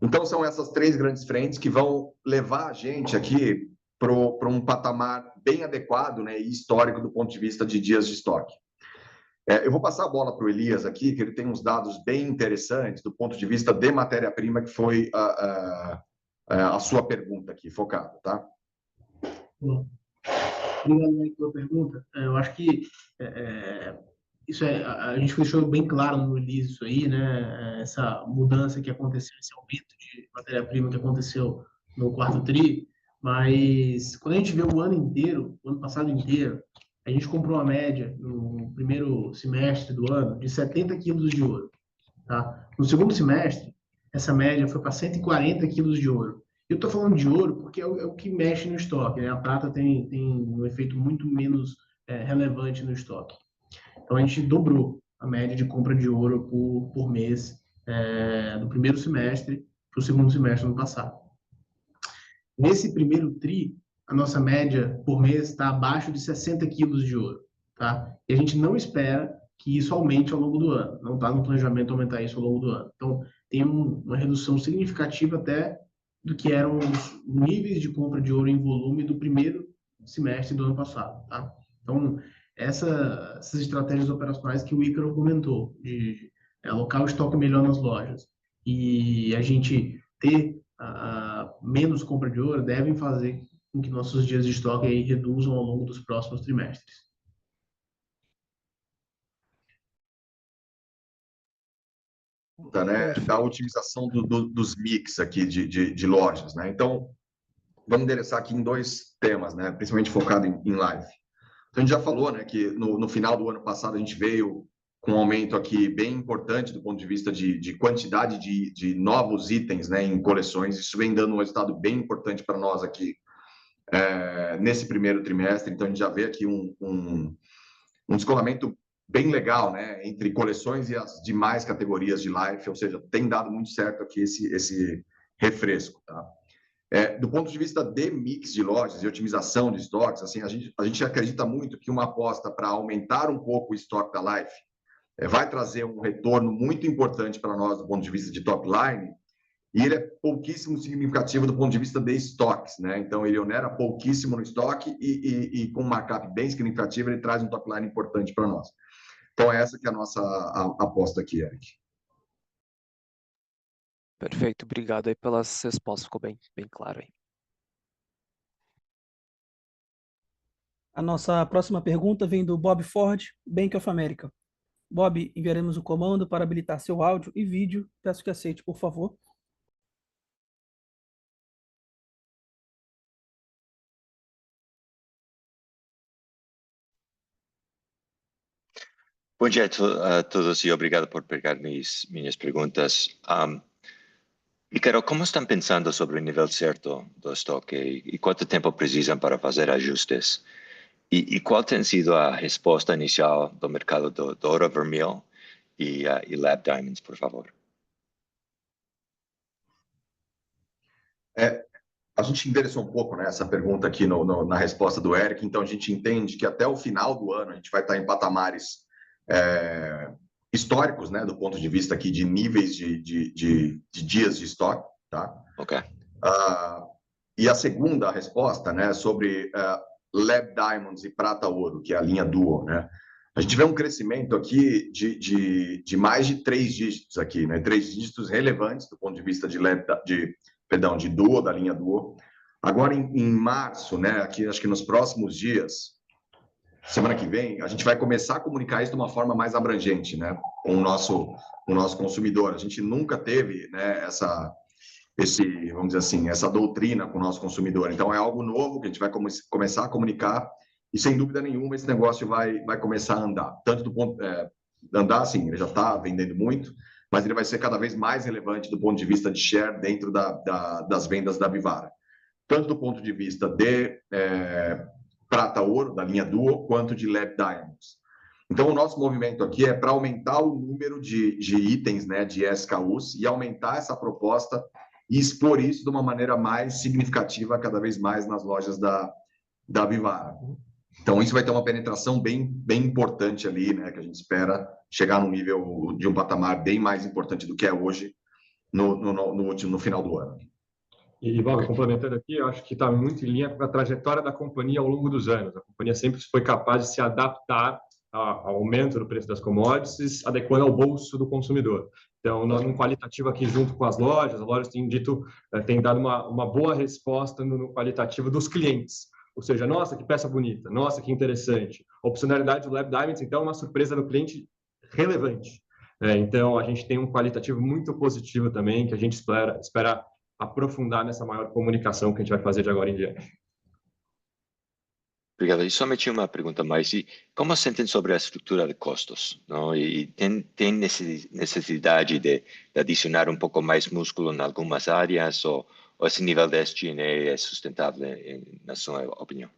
Então, são essas três grandes frentes que vão levar a gente aqui para um patamar bem adequado, né, e histórico do ponto de vista de dias de estoque. Eu vou passar a bola para o Elias aqui, que ele tem uns dados bem interessantes do ponto de vista de matéria-prima, que foi a sua pergunta aqui, focado, tá? Bom, obrigado pela pergunta. Eu acho que isso a gente deixou bem claro no release isso aí, né? Essa mudança que aconteceu, esse aumento de matéria-prima que aconteceu no quarto tri, mas quando a gente vê o ano inteiro, o ano passado inteiro, a gente comprou uma média no primeiro semestre do ano de 70 quilos de ouro, tá? No segundo semestre, essa média foi para 140 quilos de ouro. Eu estou falando de ouro porque é o que mexe no estoque, né? A prata tem um efeito muito menos relevante no estoque. Então, a gente dobrou a média de compra de ouro por mês do primeiro semestre para o segundo semestre do ano passado. Nesse primeiro tri, a nossa média por mês está abaixo de 60 quilos de ouro, tá? E a gente não espera que isso aumente ao longo do ano. Não está no planejamento aumentar isso ao longo do ano. Então, tem uma redução significativa até do que eram os níveis de compra de ouro em volume do primeiro semestre do ano passado, tá? Então, essas estratégias operacionais que o Ícaro comentou, de alocar o estoque melhor nas lojas e a gente ter menos compra de ouro, devem fazer com que nossos dias de estoque aí reduzam ao longo dos próximos trimestres. Né, da otimização dos mix aqui de lojas, né? Então, vamos endereçar aqui em dois temas, né? Principalmente focado em live. Então, a gente já falou, né, que no final do ano passado a gente veio com um aumento aqui bem importante do ponto de vista de quantidade de novos itens, né, em coleções. Isso vem dando um resultado bem importante para nós aqui nesse primeiro trimestre. Então, a gente já vê aqui um descolamento bem legal, né, entre coleções e as demais categorias de life, ou seja, tem dado muito certo aqui esse refresco, tá? Do ponto de vista de mix de lojas e otimização de estoques, assim, a gente acredita muito que uma aposta para aumentar um pouco o estoque da Life vai trazer um retorno muito importante para nós do ponto de vista de top line, e ele é pouquíssimo significativo do ponto de vista de estoques, né? Então, ele onera pouquíssimo no estoque e com um markup bem significativo, ele traz um top line importante para nós. Então, essa que é a nossa aposta aqui, Eric. Perfeito, obrigado aí pelas respostas, ficou bem claro aí. A nossa próxima pergunta vem do Bob Ford, Bank of America. Bob, enviaremos o comando para habilitar seu áudio e vídeo. Peço que aceite, por favor. Bom dia a todos e obrigado por pegar minhas perguntas. Ícaro, como estão pensando sobre o nível certo do estoque e quanto tempo precisam para fazer ajustes? E qual tem sido a resposta inicial do mercado do ouro vermelho e Lab Diamonds, por favor? A gente endereçou um pouco, né, essa pergunta aqui na resposta do Eric, então a gente entende que até o final do ano a gente vai estar em patamares históricos, né, do ponto de vista aqui de níveis de dias de estoque, tá? Ok. E a segunda resposta, né, sobre Lab Diamonds e Prata Ouro, que é a linha Duo, né? A gente vê um crescimento aqui de mais de 3 dígitos aqui, né? 3 dígitos relevantes do ponto de vista de Duo, da linha Duo. Agora, em março, né, aqui, acho que nos próximos dias, semana que vem, a gente vai começar a comunicar isso de uma forma mais abrangente, né, com o nosso consumidor. A gente nunca teve, né, vamos dizer assim, essa doutrina com o nosso consumidor. Então, é algo novo que a gente vai começar a comunicar e, sem dúvida nenhuma, esse negócio vai começar a andar. Tanto do ponto... andar, assim, ele já está vendendo muito, mas ele vai ser cada vez mais relevante do ponto de vista de share dentro das vendas da Vivara. Tanto do ponto de vista de prata ouro, da linha Duo, quanto de Lab Diamonds. Então, o nosso movimento aqui é para aumentar o número de itens, né, de SKUs, e aumentar essa proposta e expor isso de uma maneira mais significativa, cada vez mais nas lojas da Vivara. Então, isso vai ter uma penetração bem importante ali, né, que a gente espera chegar num nível de um patamar bem mais importante do que é hoje, no final do ano. E, Bob, complementando aqui, eu acho que está muito em linha com a trajetória da companhia ao longo dos anos. A companhia sempre foi capaz de se adaptar ao aumento do preço das commodities, adequando ao bolso do consumidor. Então, nós, no qualitativo aqui, junto com as lojas têm dado uma boa resposta no qualitativo dos clientes. Ou seja, nossa, que peça bonita, nossa, que interessante. A opcionalidade do Lab Diamonds, então, é uma surpresa do cliente relevante. Então, a gente tem um qualitativo muito positivo também, que a gente espera aprofundar nessa maior comunicação que a gente vai fazer de agora em diante. Obrigado. E somente uma pergunta mais. E como sentem sobre a estrutura de custos? Não? E tem necessidade de adicionar um pouco mais músculo em algumas áreas ou esse nível de SG&A é sustentável, na sua opinião?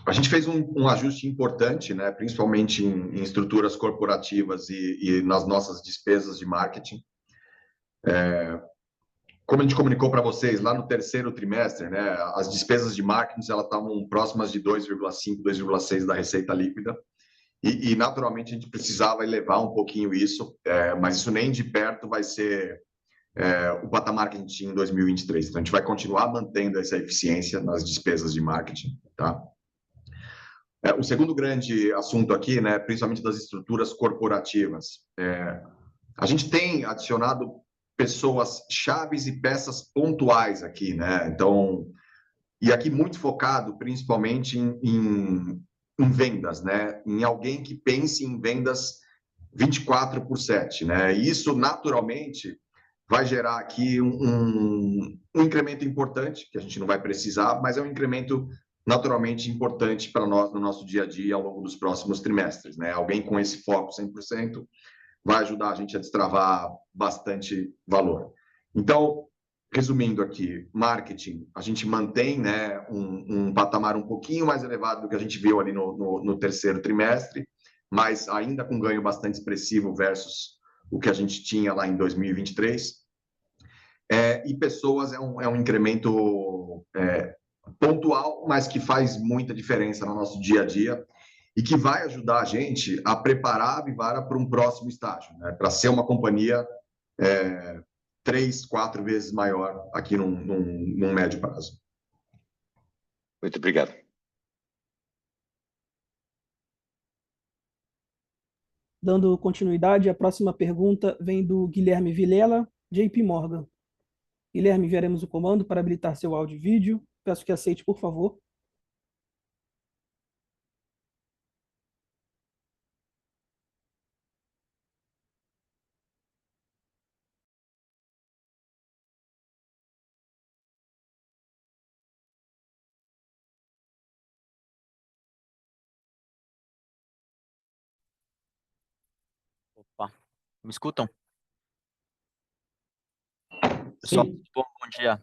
A gente fez um ajuste importante, né, principalmente em estruturas corporativas e nas nossas despesas de marketing. Como a gente comunicou para vocês lá no terceiro trimestre, né, as despesas de marketing elas estavam próximas de 2,5, 2,6 da receita líquida. E naturalmente a gente precisava elevar um pouquinho isso, mas isso nem de perto vai ser o patamar que a gente tinha em 2023. Então a gente vai continuar mantendo essa eficiência nas despesas de marketing, tá? O segundo grande assunto aqui, né, principalmente das estruturas corporativas, a gente tem adicionado pessoas chaves e peças pontuais aqui, né? Então, e aqui muito focado principalmente em vendas, né? Em alguém que pense em vendas 24/7, né? E isso naturalmente vai gerar aqui um incremento importante, que a gente não vai precisar, mas é um incremento naturalmente importante para nós no nosso dia a dia ao longo dos próximos trimestres, né? Alguém com esse foco 100% vai ajudar a gente a destravar bastante valor. Então, resumindo aqui, marketing, a gente mantém, né, um patamar um pouquinho mais elevado do que a gente viu ali no terceiro trimestre, mas ainda com ganho bastante expressivo versus o que a gente tinha lá em 2023. E pessoas é um incremento pontual, mas que faz muita diferença no nosso dia a dia e que vai ajudar a gente a preparar a Vivara para um próximo estágio, né? Para ser uma companhia 3, 4 vezes maior aqui num médio prazo. Muito obrigado. Dando continuidade, a próxima pergunta vem do Guilherme Vilela, JP Morgan. Guilherme, enviaremos o comando para habilitar seu áudio e vídeo. Peço que aceite, por favor. Opa, me escutam? Pessoal, Sim. bom dia.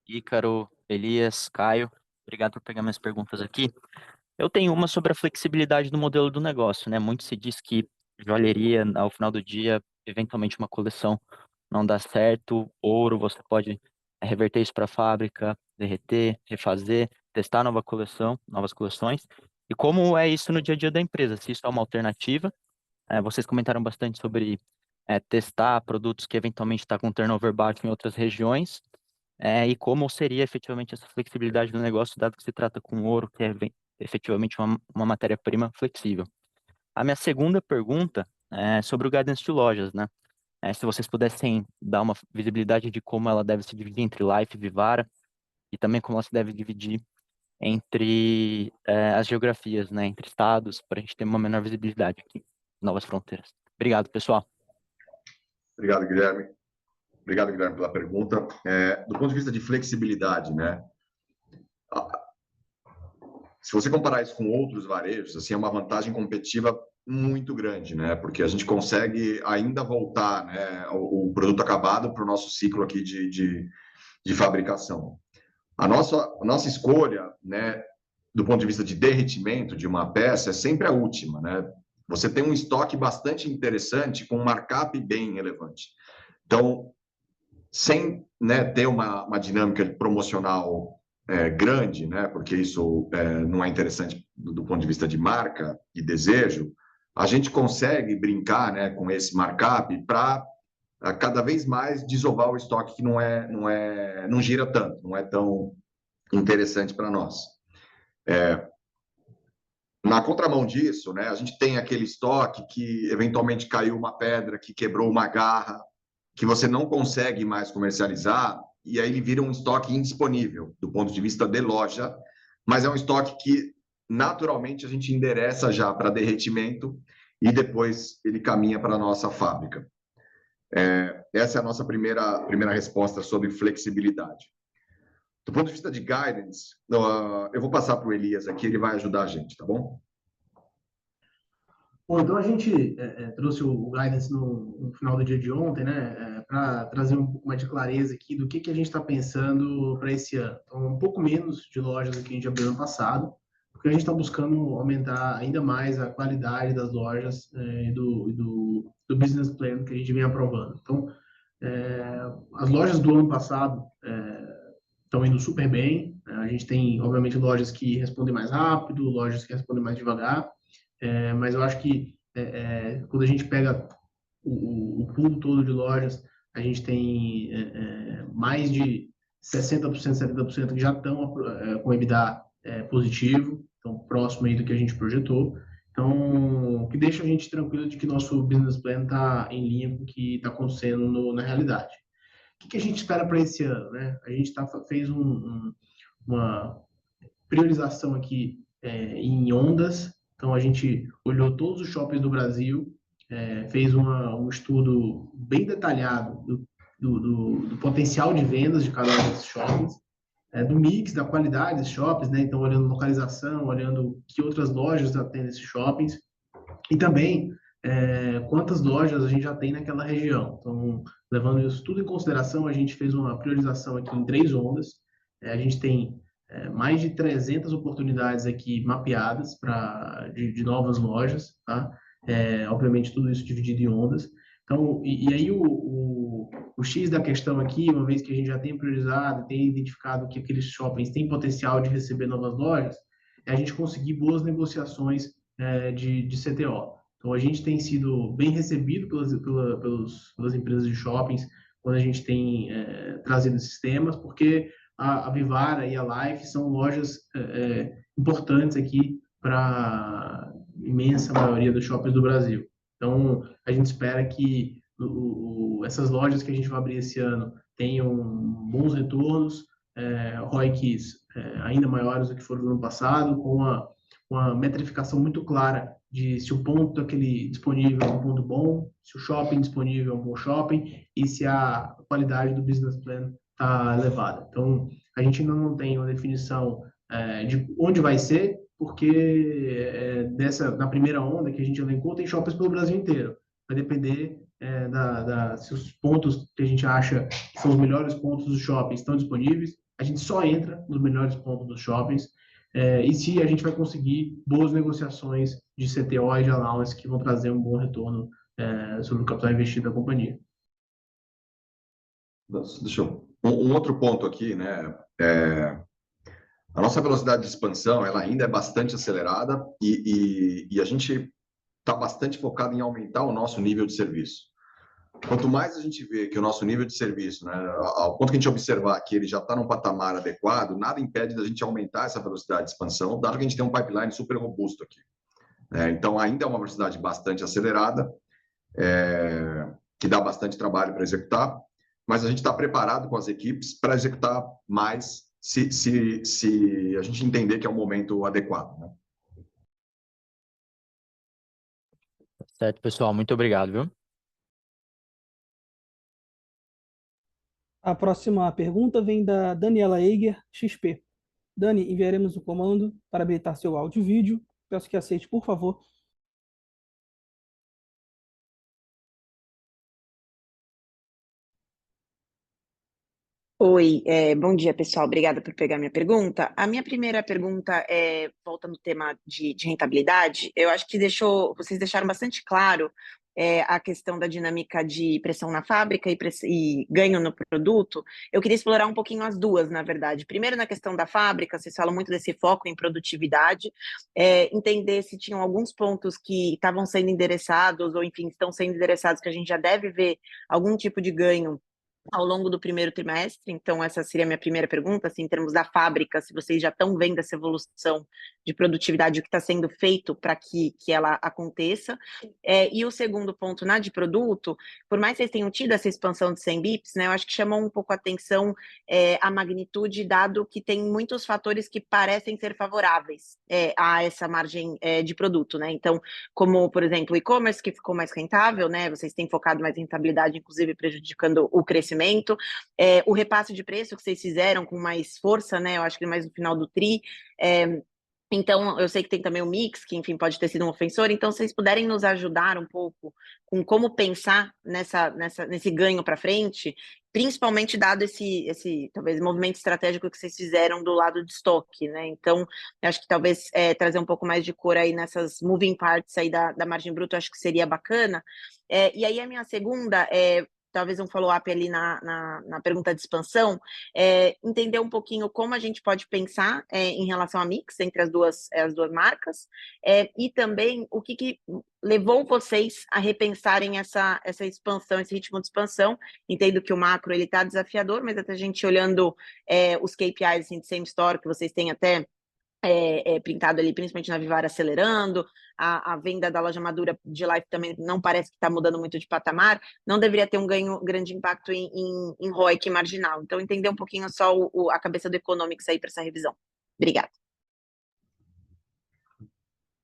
Ícaro, Elias, Caio, obrigado por pegar minhas perguntas aqui. Eu tenho uma sobre a flexibilidade do modelo do negócio, né? Muito se diz que joalheria, ao final do dia, eventualmente uma coleção não dá certo, ouro, você pode reverter isso para a fábrica, derreter, refazer, testar novas coleções. E como é isso no dia a dia da empresa? Se isso é uma alternativa. Vocês comentaram bastante sobre testar produtos que eventualmente estão com turnover baixo em outras regiões, e como seria efetivamente essa flexibilidade do negócio, dado que se trata com ouro, que é efetivamente uma matéria-prima flexível. A minha segunda pergunta é sobre o guidance de lojas, né? Se vocês pudessem dar uma visibilidade de como ela deve se dividir entre Life e Vivara, e também como ela se deve dividir entre as geografias, né? Entre estados, para a gente ter uma menor visibilidade aqui, novas fronteiras. Obrigado, pessoal. Obrigado, Guilherme. Obrigado, Guilherme, pela pergunta. Do ponto de vista de flexibilidade, né? Se você comparar isso com outros varejos, assim, é uma vantagem competitiva muito grande, né? Porque a gente consegue ainda voltar, né, o produto acabado para o nosso ciclo aqui de fabricação. A nossa escolha, né, do ponto de vista de derretimento de uma peça, é sempre a última, né? Você tem um estoque bastante interessante com um markup bem relevante. Então, sem, né, ter uma dinâmica promocional grande, né, porque isso não é interessante do ponto de vista de marca e desejo, a gente consegue brincar, né, com esse markup para cada vez mais desovar o estoque que não gira tanto, não é tão interessante para nós. Na contramão disso, né, a gente tem aquele estoque que eventualmente caiu uma pedra, que quebrou uma garra, que você não consegue mais comercializar, e aí ele vira um estoque indisponível do ponto de vista de loja, mas é um estoque que naturalmente a gente endereça já para derretimento e depois ele caminha para a nossa fábrica. Essa é a nossa primeira resposta sobre flexibilidade. Do ponto de vista de guidance, eu vou passar para o Elias aqui, ele vai ajudar a gente, tá bom? Bom, então a gente trouxe o guidance no final do dia de ontem, né, para trazer um pouco mais de clareza aqui do que a gente está pensando para esse ano. Então, um pouco menos de lojas do que a gente abriu ano passado, porque a gente está buscando aumentar ainda mais a qualidade das lojas do business plan que a gente vem aprovando. Então, as lojas do ano passado estão indo super bem. A gente tem, obviamente, lojas que respondem mais rápido, lojas que respondem mais devagar. Mas eu acho que quando a gente pega o pool todo de lojas, a gente tem mais de 60%, 70% que já estão com EBITDA positivo, então próximo aí do que a gente projetou. Então, o que deixa a gente tranquilo de que nosso business plan está em linha com o que está acontecendo na realidade. O que a gente espera para esse ano, né? A gente fez uma priorização aqui em ondas. Então, a gente olhou todos os shoppings do Brasil, fez um estudo bem detalhado do potencial de vendas de cada um desses shoppings, do mix, da qualidade desses shoppings, né? Então, olhando localização, olhando que outras lojas tem nesses shoppings, e também quantas lojas a gente já tem naquela região. Então, levando isso tudo em consideração, a gente fez uma priorização aqui em 3 ondas. A gente tem mais de 300 oportunidades aqui mapeadas de novas lojas, tá? Obviamente, tudo isso dividido em ondas. Então, e aí o X da questão aqui, uma vez que a gente já tem priorizado, tem identificado que aqueles shoppings têm potencial de receber novas lojas, é a gente conseguir boas negociações de CTO. Então, a gente tem sido bem recebido pelas empresas de shoppings quando a gente tem trazido esses temas, porque a Vivara e a Life são lojas importantes aqui para a imensa maioria dos shoppings do Brasil. Então, a gente espera que essas lojas que a gente vai abrir esse ano tenham bons retornos, ROICs ainda maiores do que foram no ano passado, com uma metrificação muito clara de se o ponto aquele disponível é um ponto bom, se o shopping disponível é um bom shopping e se a qualidade do business plan está elevada. Então, a gente ainda não tem uma definição de onde vai ser, porque na primeira onda que a gente elencou, tem shoppings pelo Brasil inteiro. Vai depender se os pontos que a gente acha que são os melhores pontos dos shoppings estão disponíveis, a gente só entra nos melhores pontos dos shoppings, e se a gente vai conseguir boas negociações de CTO e de allowance que vão trazer um bom retorno sobre o capital investido da companhia. Deixa eu... Um outro ponto aqui, né? A nossa velocidade de expansão ela ainda é bastante acelerada e a gente está bastante focado em aumentar o nosso nível de serviço. Quanto mais a gente vê que o nosso nível de serviço, né, ao ponto que a gente observar que ele já está num patamar adequado, nada impede da gente aumentar essa velocidade de expansão, dado que a gente tem um pipeline super robusto aqui. Então, ainda é uma velocidade bastante acelerada, que dá bastante trabalho para executar, mas a gente está preparado com as equipes para executar mais se a gente entender que é o momento adequado, né? Certo, pessoal, muito obrigado, viu? A próxima pergunta vem da Daniela Eiger, XP. Dani, enviaremos o comando para habilitar seu áudio e vídeo. Peço que aceite, por favor. Oi, bom dia, pessoal. Obrigada por pegar minha pergunta. A minha primeira pergunta volta no tema de rentabilidade. Eu acho que vocês deixaram bastante claro a questão da dinâmica de pressão na fábrica e ganho no produto. Eu queria explorar um pouquinho as duas, na verdade. Primeiro, na questão da fábrica, vocês falam muito desse foco em produtividade, entender se tinham alguns pontos que estavam sendo endereçados, ou enfim, estão sendo endereçados, que a gente já deve ver algum tipo de ganho ao longo do primeiro trimestre. Então, essa seria a minha primeira pergunta, assim, em termos da fábrica, se vocês já estão vendo essa evolução de produtividade, o que está sendo feito para que ela aconteça. E o segundo ponto, na de produto, por mais que vocês tenham tido essa expansão de 100 bips, né, eu acho que chamou um pouco a atenção a magnitude, dado que tem muitos fatores que parecem ser favoráveis a essa margem de produto, né? Então, como, por exemplo, o e-commerce, que ficou mais rentável, né? Vocês têm focado mais em rentabilidade, inclusive prejudicando o crescimento. O repasse de preço que vocês fizeram com mais força, né? Eu acho que mais no final do TRI. Então, eu sei que tem também o mix, que, enfim, pode ter sido um ofensor. Então, se vocês puderem nos ajudar um pouco com como pensar nesse ganho para frente, principalmente dado esse talvez movimento estratégico que vocês fizeram do lado de estoque, né? Então, eu acho que talvez trazer um pouco mais de cor aí nessas moving parts aí da margem bruta, eu acho que seria bacana. E aí a minha segunda talvez um follow-up ali na pergunta de expansão, entender um pouquinho como a gente pode pensar em relação a mix entre as duas marcas, e também o que levou vocês a repensarem essa expansão, esse ritmo de expansão. Entendo que o macro está desafiador, mas até a gente olhando os KPIs assim, de same store, que vocês têm até printado ali, principalmente na Vivara, acelerando, a venda da loja madura de Life também não parece que está mudando muito de patamar, não deveria ter um grande impacto em ROIC marginal. Então, entender um pouquinho só a cabeça do Economics aí para essa revisão. Obrigada.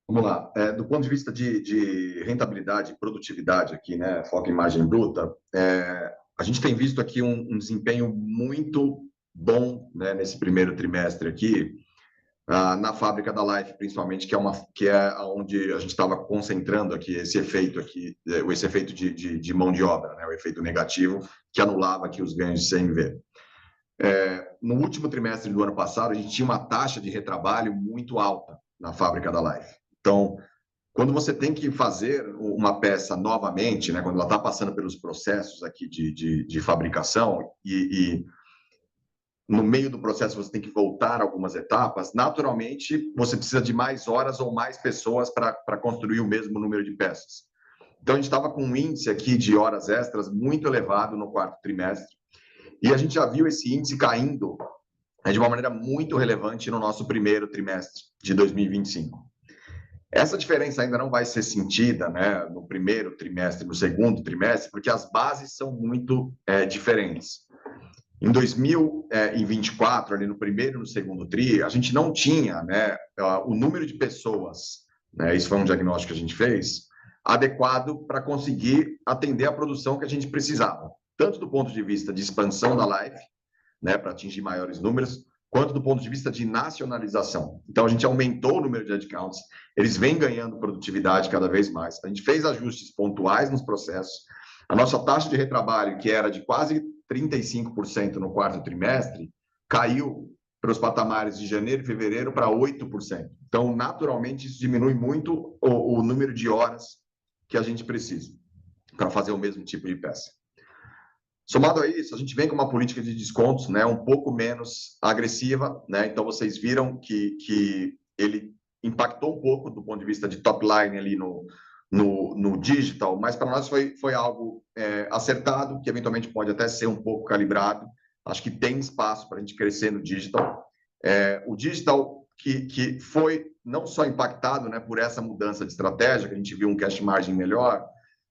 Vamos lá. Do ponto de vista de rentabilidade e produtividade aqui, né, foco em margem bruta, a gente tem visto aqui um desempenho muito bom, né, nesse primeiro trimestre aqui, na fábrica da Life, principalmente, que é onde a gente estava concentrando aqui esse efeito de mão de obra, né, o efeito negativo, que anulava aqui os ganhos de CMV. No último trimestre do ano passado, a gente tinha uma taxa de retrabalho muito alta na fábrica da Life. Então, quando você tem que fazer uma peça novamente, né, quando ela está passando pelos processos aqui de fabricação e no meio do processo você tem que voltar algumas etapas, naturalmente você precisa de mais horas ou mais pessoas para construir o mesmo número de peças. Então, a gente estava com um índice aqui de horas extras muito elevado no quarto trimestre, e a gente já viu esse índice caindo de uma maneira muito relevante no nosso primeiro trimestre de 2025. Essa diferença ainda não vai ser sentida, né, no primeiro trimestre, no segundo trimestre, porque as bases são muito diferentes. Em 2024, ali no primeiro e no segundo TRI, a gente não tinha, né, o número de pessoas, né, isso foi um diagnóstico que a gente fez, adequado para conseguir atender a produção que a gente precisava, tanto do ponto de vista de expansão da Life, né, para atingir maiores números, quanto do ponto de vista de nacionalização. Então, a gente aumentou o número de headcounts, eles vêm ganhando produtividade cada vez mais. A gente fez ajustes pontuais nos processos. A nossa taxa de retrabalho, que era de quase 35% no quarto trimestre, caiu para os patamares de janeiro e fevereiro para 8%. Então, naturalmente, isso diminui muito o número de horas que a gente precisa para fazer o mesmo tipo de peça. Somado a isso, a gente vem com uma política de descontos, né, um pouco menos agressiva, né? Então, vocês viram que ele impactou um pouco do ponto de vista de top line ali no digital, mas para nós foi algo acertado, que eventualmente pode até ser um pouco calibrado. Acho que tem espaço para a gente crescer no digital. O digital que foi não só impactado, né, por essa mudança de estratégia, que a gente viu um cash margin melhor,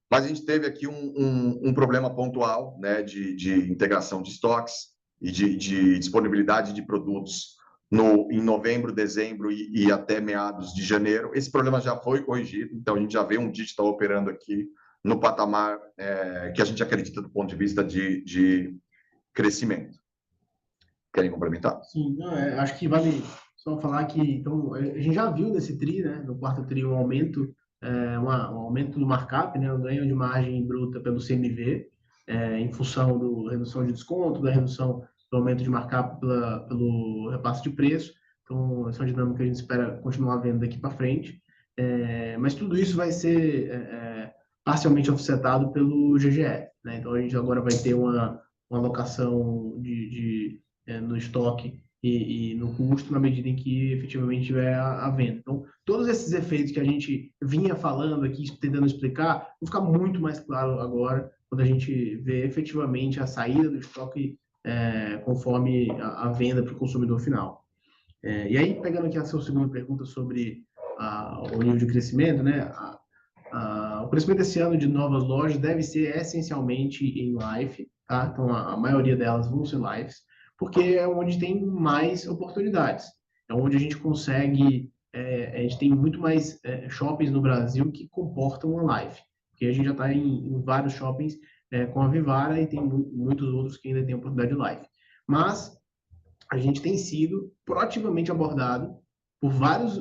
mas a gente teve aqui um problema pontual, né, de integração de estoques e de disponibilidade de produtos em novembro, dezembro e até meados de janeiro. Esse problema já foi corrigido, então a gente já vê um digital operando aqui no patamar que a gente acredita do ponto de vista de crescimento. Querem complementar? Sim, não, acho que vale só falar que então, a gente já viu nesse TRI, né, no quarto TRI, um aumento, um aumento do markup, né, um ganho de margem bruta pelo CMV, em função da redução de desconto, da redução do aumento de markup pelo repasse de preço. Então, essa é uma dinâmica que a gente espera continuar vendo daqui para frente. Mas tudo isso vai ser parcialmente offsetado pelo GGF, né? Então, a gente agora vai ter uma alocação no estoque e no custo na medida em que efetivamente tiver a venda. Então, todos esses efeitos que a gente vinha falando aqui, tentando explicar, vão ficar muito mais claro agora, quando a gente vê efetivamente a saída do estoque conforme a venda para o consumidor final. E aí, pegando aqui a sua segunda pergunta sobre o nível de crescimento, né? O crescimento desse ano de novas lojas deve ser essencialmente em live, tá? Então, a maioria delas vão ser lives, porque é onde tem mais oportunidades. É onde a gente consegue, a gente tem muito mais shoppings no Brasil que comportam uma live, porque a gente já está em vários shoppings com a Vivara e tem muitos outros que ainda têm oportunidade de live. Mas a gente tem sido proativamente abordado por várias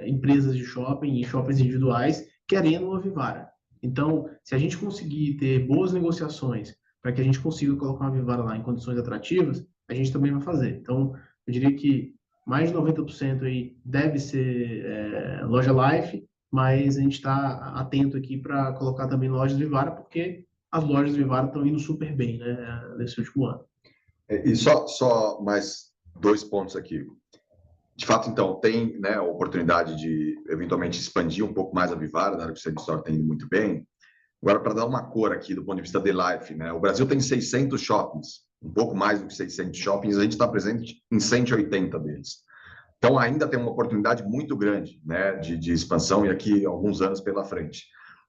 empresas de shopping e shoppings individuais querendo uma Vivara. Então, se a gente conseguir ter boas negociações para que a gente consiga colocar uma Vivara lá em condições atrativas, a gente também vai fazer. Então, eu diria que mais de 90% aí deve ser loja Life, mas a gente está atento aqui para colocar também lojas Vivara, porque as lojas Vivara estão indo super bem, né, nesse último ano. E só mais 2 pontos aqui. De fato, então, tem, né, a oportunidade de, eventualmente, expandir um pouco mais a Vivara, na área que o Service Store está indo muito bem. Agora, para dar uma cor aqui, do ponto de vista de Life, né, o Brasil tem 600 shoppings, um pouco mais do que 600 shoppings, a gente está presente em 180 deles. Então, ainda tem uma oportunidade muito grande, né, de expansão e aqui alguns anos pela frente.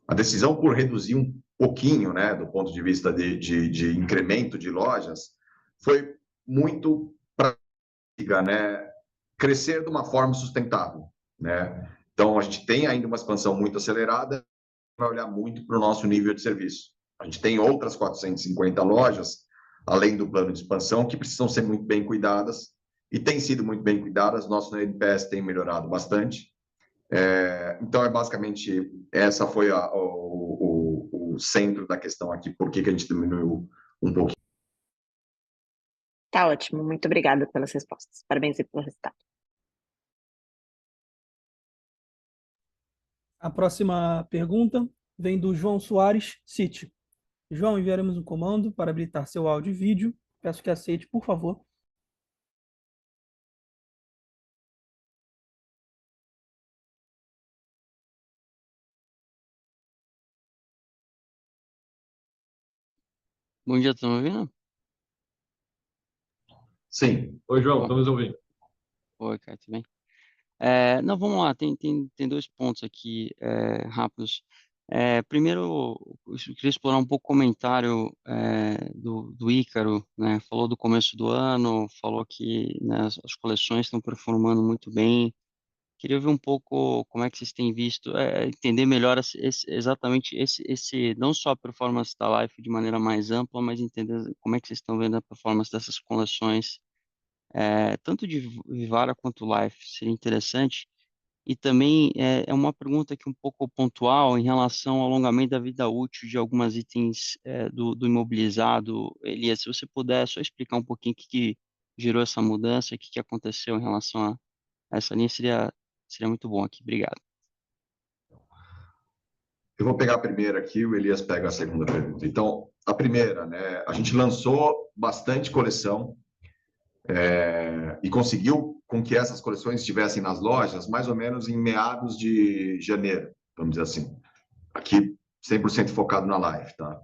A decisão por reduzir um pouquinho, né, do ponto de vista de incremento de lojas, foi muito prática, né, crescer de uma forma sustentável, né? Então, a gente tem ainda uma expansão muito acelerada, vai olhar muito para o nosso nível de serviço. A gente tem outras 450 lojas, além do plano de expansão, que precisam ser muito bem cuidadas, e têm sido muito bem cuidadas. Nosso NPS tem melhorado bastante. Então, basicamente, essa foi o centro da questão aqui, por que a gente diminuiu um pouquinho. Tá ótimo, muito obrigada pelas respostas. Parabéns aí pelo resultado. A próxima pergunta vem do João Soares, Citi. João, enviaremos um comando para habilitar seu áudio e vídeo. Peço que aceite, por favor. Bom dia, estão me ouvindo? Sim. Oi, João, estamos ouvindo. Oi, cara, tudo bem? Não, vamos lá, tem 2 pontos aqui rápidos. Primeiro, eu queria explorar um pouco o comentário do Ícaro, né? Falou do começo do ano, falou que, né, as coleções estão performando muito bem. Queria ver um pouco como é que vocês têm visto, entender melhor exatamente não só a performance da Life de maneira mais ampla, mas entender como é que vocês estão vendo a performance dessas coleções, tanto de Vivara quanto Life, seria interessante. E também é uma pergunta aqui um pouco pontual em relação ao alongamento da vida útil de algumas itens do imobilizado. Elias, se você puder só explicar um pouquinho o que gerou essa mudança, o que aconteceu em relação a essa linha, seria muito bom aqui. Obrigado. Eu vou pegar a primeira aqui, o Elias pega a segunda pergunta. Então, a primeira, né, a gente lançou bastante coleção e conseguiu com que essas coleções estivessem nas lojas mais ou menos em meados de janeiro, vamos dizer assim. Aqui, 100% focado na Life, tá?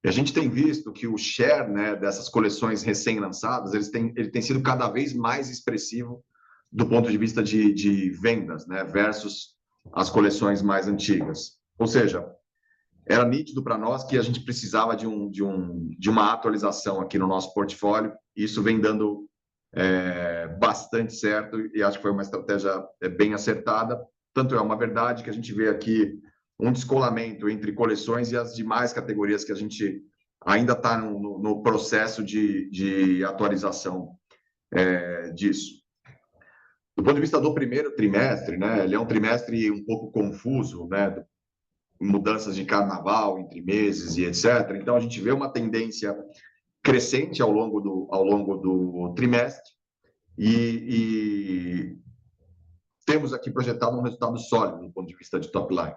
E a gente tem visto que o share, né, dessas coleções recém-lançadas, ele tem sido cada vez mais expressivo do ponto de vista de vendas, né, versus as coleções mais antigas. Ou seja, era nítido para nós que a gente precisava de uma atualização aqui no nosso portfólio, e isso vem dando bastante certo, e acho que foi uma estratégia bem acertada. Tanto é uma verdade que a gente vê aqui um descolamento entre coleções e as demais categorias que a gente ainda está no processo de atualização disso. Do ponto de vista do primeiro trimestre, né, ele é um trimestre um pouco confuso, né, mudanças de carnaval entre meses e etc. Então, a gente vê uma tendência crescente ao longo do trimestre e temos aqui projetado um resultado sólido do ponto de vista de top line.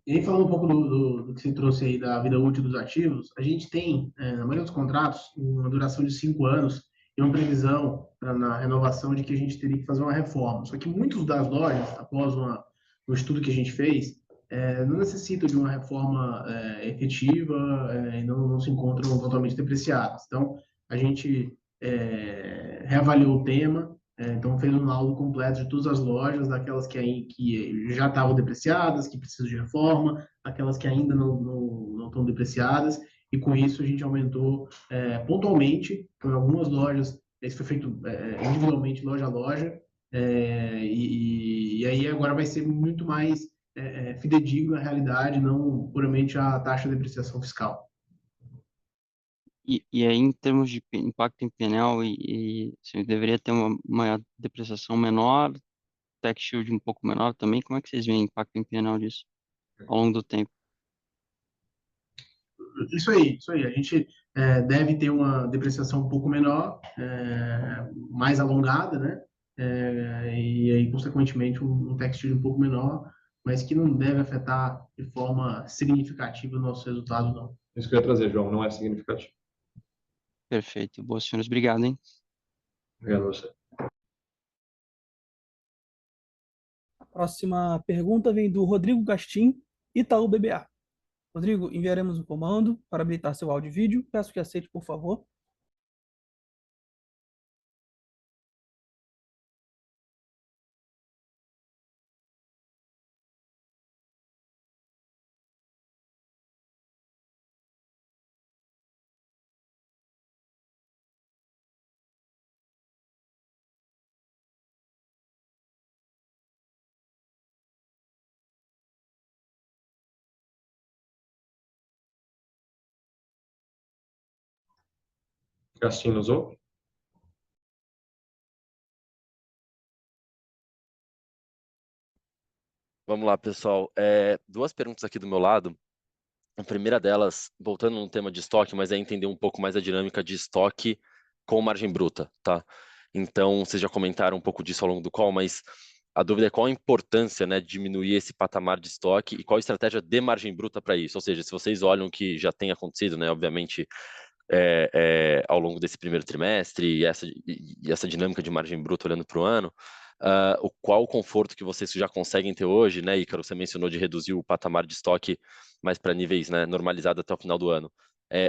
E aí, falando um pouco do que você trouxe aí da vida útil dos ativos, a gente tem, na maioria dos contratos, uma duração de 5 anos e uma previsão na renovação de que a gente teria que fazer uma reforma. Só que muitas das lojas, após um estudo que a gente fez, não necessitam de uma reforma efetiva e não se encontram totalmente depreciadas. Então, a gente reavaliou o tema, então fez um laudo completo de todas as lojas, daquelas que já estavam depreciadas, que precisam de reforma, aquelas que ainda não estão depreciadas, e com isso a gente aumentou pontualmente, em algumas lojas, isso foi feito individualmente, loja a loja, e aí agora vai ser muito mais fidedigno à realidade, não puramente à taxa de depreciação fiscal. E aí, em termos de impacto em P&L, você deveria ter uma depreciação menor, tax shield um pouco menor também. Como é que vocês veem o impacto em P&L disso ao longo do tempo? Isso aí. A gente deve ter uma depreciação um pouco menor, mais alongada, né? E aí, consequentemente, um tax shield um pouco menor, mas que não deve afetar de forma significativa o nosso resultado, não. Isso que eu ia trazer, João, não é significativo. Perfeito. Boa, senhores. Obrigado, hein? Obrigado a você. A próxima pergunta vem do Rodrigo Gastim, Itaú BBA. Rodrigo, enviaremos um comando para habilitar seu áudio e vídeo. Peço que aceite, por favor. Gastinho nos ouve? Vamos lá, pessoal. Duas perguntas aqui do meu lado. A primeira delas, voltando no tema de estoque, mas é entender um pouco mais a dinâmica de estoque com margem bruta, tá? Então, vocês já comentaram um pouco disso ao longo do call, mas a dúvida é qual a importância, né, de diminuir esse patamar de estoque e qual a estratégia de margem bruta para isso. Ou seja, se vocês olham o que já tem acontecido, né, obviamente, ao longo desse primeiro trimestre e essa dinâmica de margem bruta olhando para o ano, qual o conforto que vocês já conseguem ter hoje, né, Ícaro, você mencionou de reduzir o patamar de estoque mais para níveis, né, normalizados até o final do ano.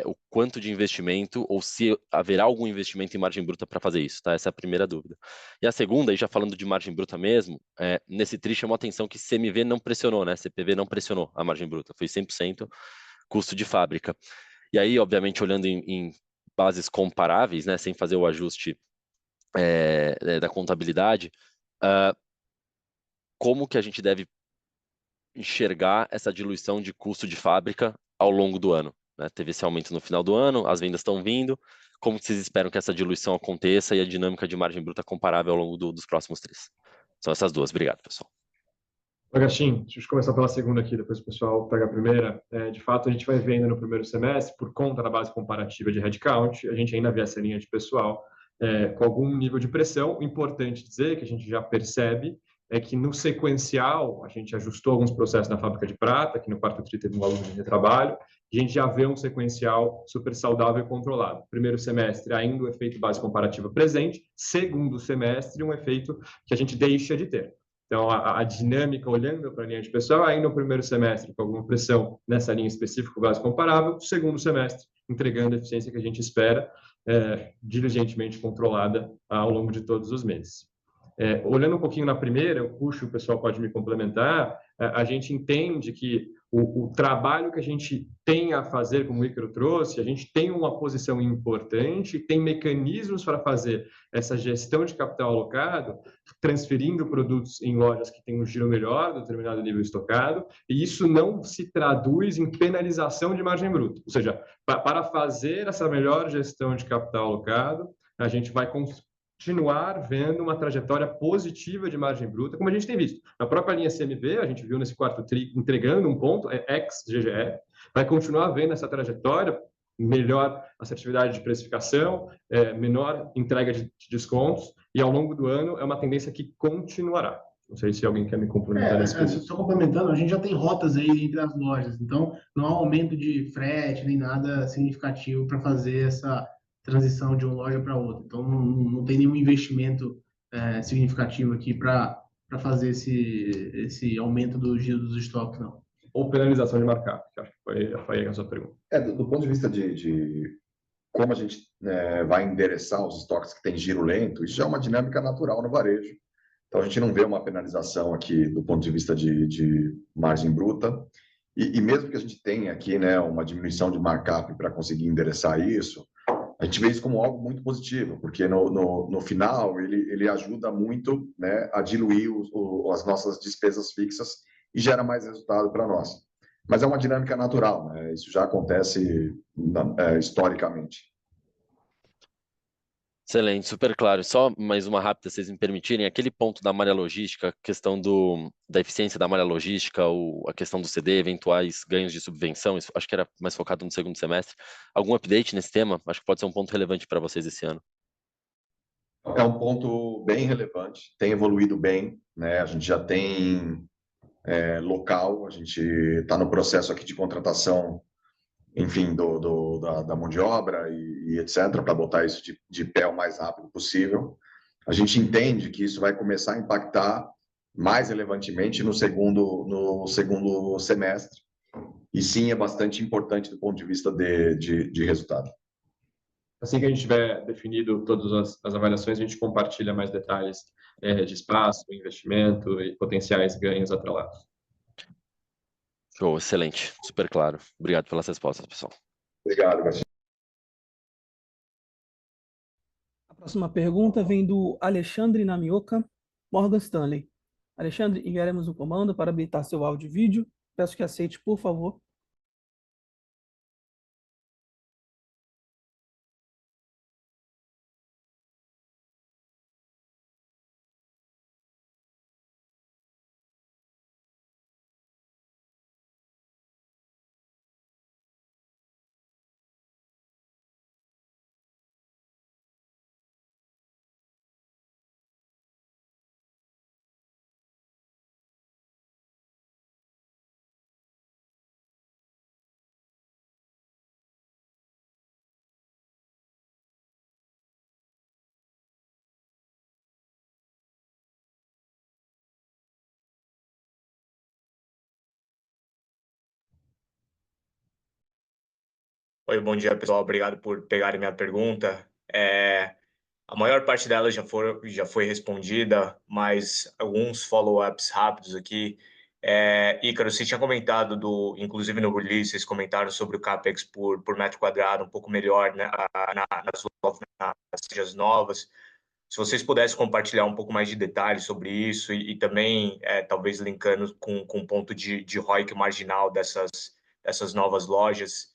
O quanto de investimento, ou se haverá algum investimento em margem bruta para fazer isso, tá? Essa é a primeira dúvida. E a segunda, e já falando de margem bruta mesmo, nesse TRI chamou a atenção que CMV não pressionou, né? CPV não pressionou a margem bruta, foi 100% custo de fábrica. E aí, obviamente, olhando em bases comparáveis, né, sem fazer o ajuste da contabilidade, como que a gente deve enxergar essa diluição de custo de fábrica ao longo do ano, né? Teve esse aumento no final do ano, as vendas estão vindo, como vocês esperam que essa diluição aconteça e a dinâmica de margem bruta comparável ao longo dos próximos tris? São essas duas. Obrigado, pessoal. Agostinho, deixa eu começar pela segunda aqui, depois o pessoal pega a primeira. De fato, a gente vai vendo no primeiro semestre, por conta da base comparativa de headcount, a gente ainda vê essa linha de pessoal com algum nível de pressão. O importante dizer que a gente já percebe é que no sequencial, a gente ajustou alguns processos na fábrica de prata, que no quarto tri teve um volume de retrabalho, e a gente já vê um sequencial super saudável e controlado. Primeiro semestre, ainda o efeito base comparativa presente. Segundo semestre, um efeito que a gente deixa de ter. Então, a dinâmica, olhando para a linha de pessoal, ainda no primeiro semestre, com alguma pressão nessa linha específica, base comparável. Segundo semestre, entregando a eficiência que a gente espera, diligentemente controlada ao longo de todos os meses. Olhando um pouquinho na primeira, o pessoal pode me complementar, a gente entende que o trabalho que a gente tem a fazer, como o Ícaro trouxe, a gente tem uma posição importante, tem mecanismos para fazer essa gestão de capital alocado, transferindo produtos em lojas que têm um giro melhor, determinado nível estocado, e isso não se traduz em penalização de margem bruta. Ou seja, para fazer essa melhor gestão de capital alocado, a gente vai continuar vendo uma trajetória positiva de margem bruta, como a gente tem visto. Na própria linha CMV, a gente viu nesse quarto TRI entregando um ponto, ex-GGE, vai continuar vendo essa trajetória, melhor assertividade de precificação, menor entrega de descontos, e ao longo do ano é uma tendência que continuará. Não sei se alguém quer me complementar nesse ponto. Só complementando, a gente já tem rotas aí entre as lojas, então não há aumento de frete nem nada significativo para fazer essa transição de uma loja para outra. Então não tem nenhum investimento significativo aqui para fazer esse aumento do giro dos estoques, não. Ou penalização de markup, que acho que foi a sua pergunta. Do ponto de vista de como a gente vai endereçar os estoques que têm giro lento, isso já é uma dinâmica natural no varejo. Então, a gente não vê uma penalização aqui do ponto de vista de margem bruta. E mesmo que a gente tenha aqui uma diminuição de markup para conseguir endereçar isso, a gente vê isso como algo muito positivo, porque no final ele ajuda muito a diluir as nossas despesas fixas e gera mais resultado para nós. Mas é uma dinâmica natural, isso já acontece historicamente. Excelente, super claro. Só mais uma rápida, se vocês me permitirem, aquele ponto da malha logística, a questão da eficiência da malha logística, a questão do CD, eventuais ganhos de subvenção, isso acho que era mais focado no segundo semestre. Algum update nesse tema? Acho que pode ser um ponto relevante para vocês esse ano. É um ponto bem relevante, tem evoluído bem, a gente já tem local, a gente está no processo aqui de contratação, enfim, da mão de obra e etc., para botar isso de pé o mais rápido possível. A gente entende que isso vai começar a impactar mais relevantemente no segundo semestre, e sim, é bastante importante do ponto de vista de resultado. Assim que a gente tiver definido todas as avaliações, a gente compartilha mais detalhes de espaço, investimento e potenciais ganhos atrelados. Show, excelente, super claro. Obrigado pelas respostas, pessoal. Obrigado, Garcia. A próxima pergunta vem do Alexandre Namioka, Morgan Stanley. Alexandre, enviaremos um comando para habilitar seu áudio e vídeo. Peço que aceite, por favor. Oi, bom dia, pessoal. Obrigado por pegarem minha pergunta. A maior parte delas já foi respondida, mas alguns follow-ups rápidos aqui. Ícaro, você tinha comentado, inclusive no release, vocês comentaram sobre o CAPEX por metro quadrado um pouco melhor, né, nas lojas novas. Se vocês pudessem compartilhar um pouco mais de detalhes sobre isso e também, talvez, linkando com o ponto de ROIC marginal dessas novas lojas.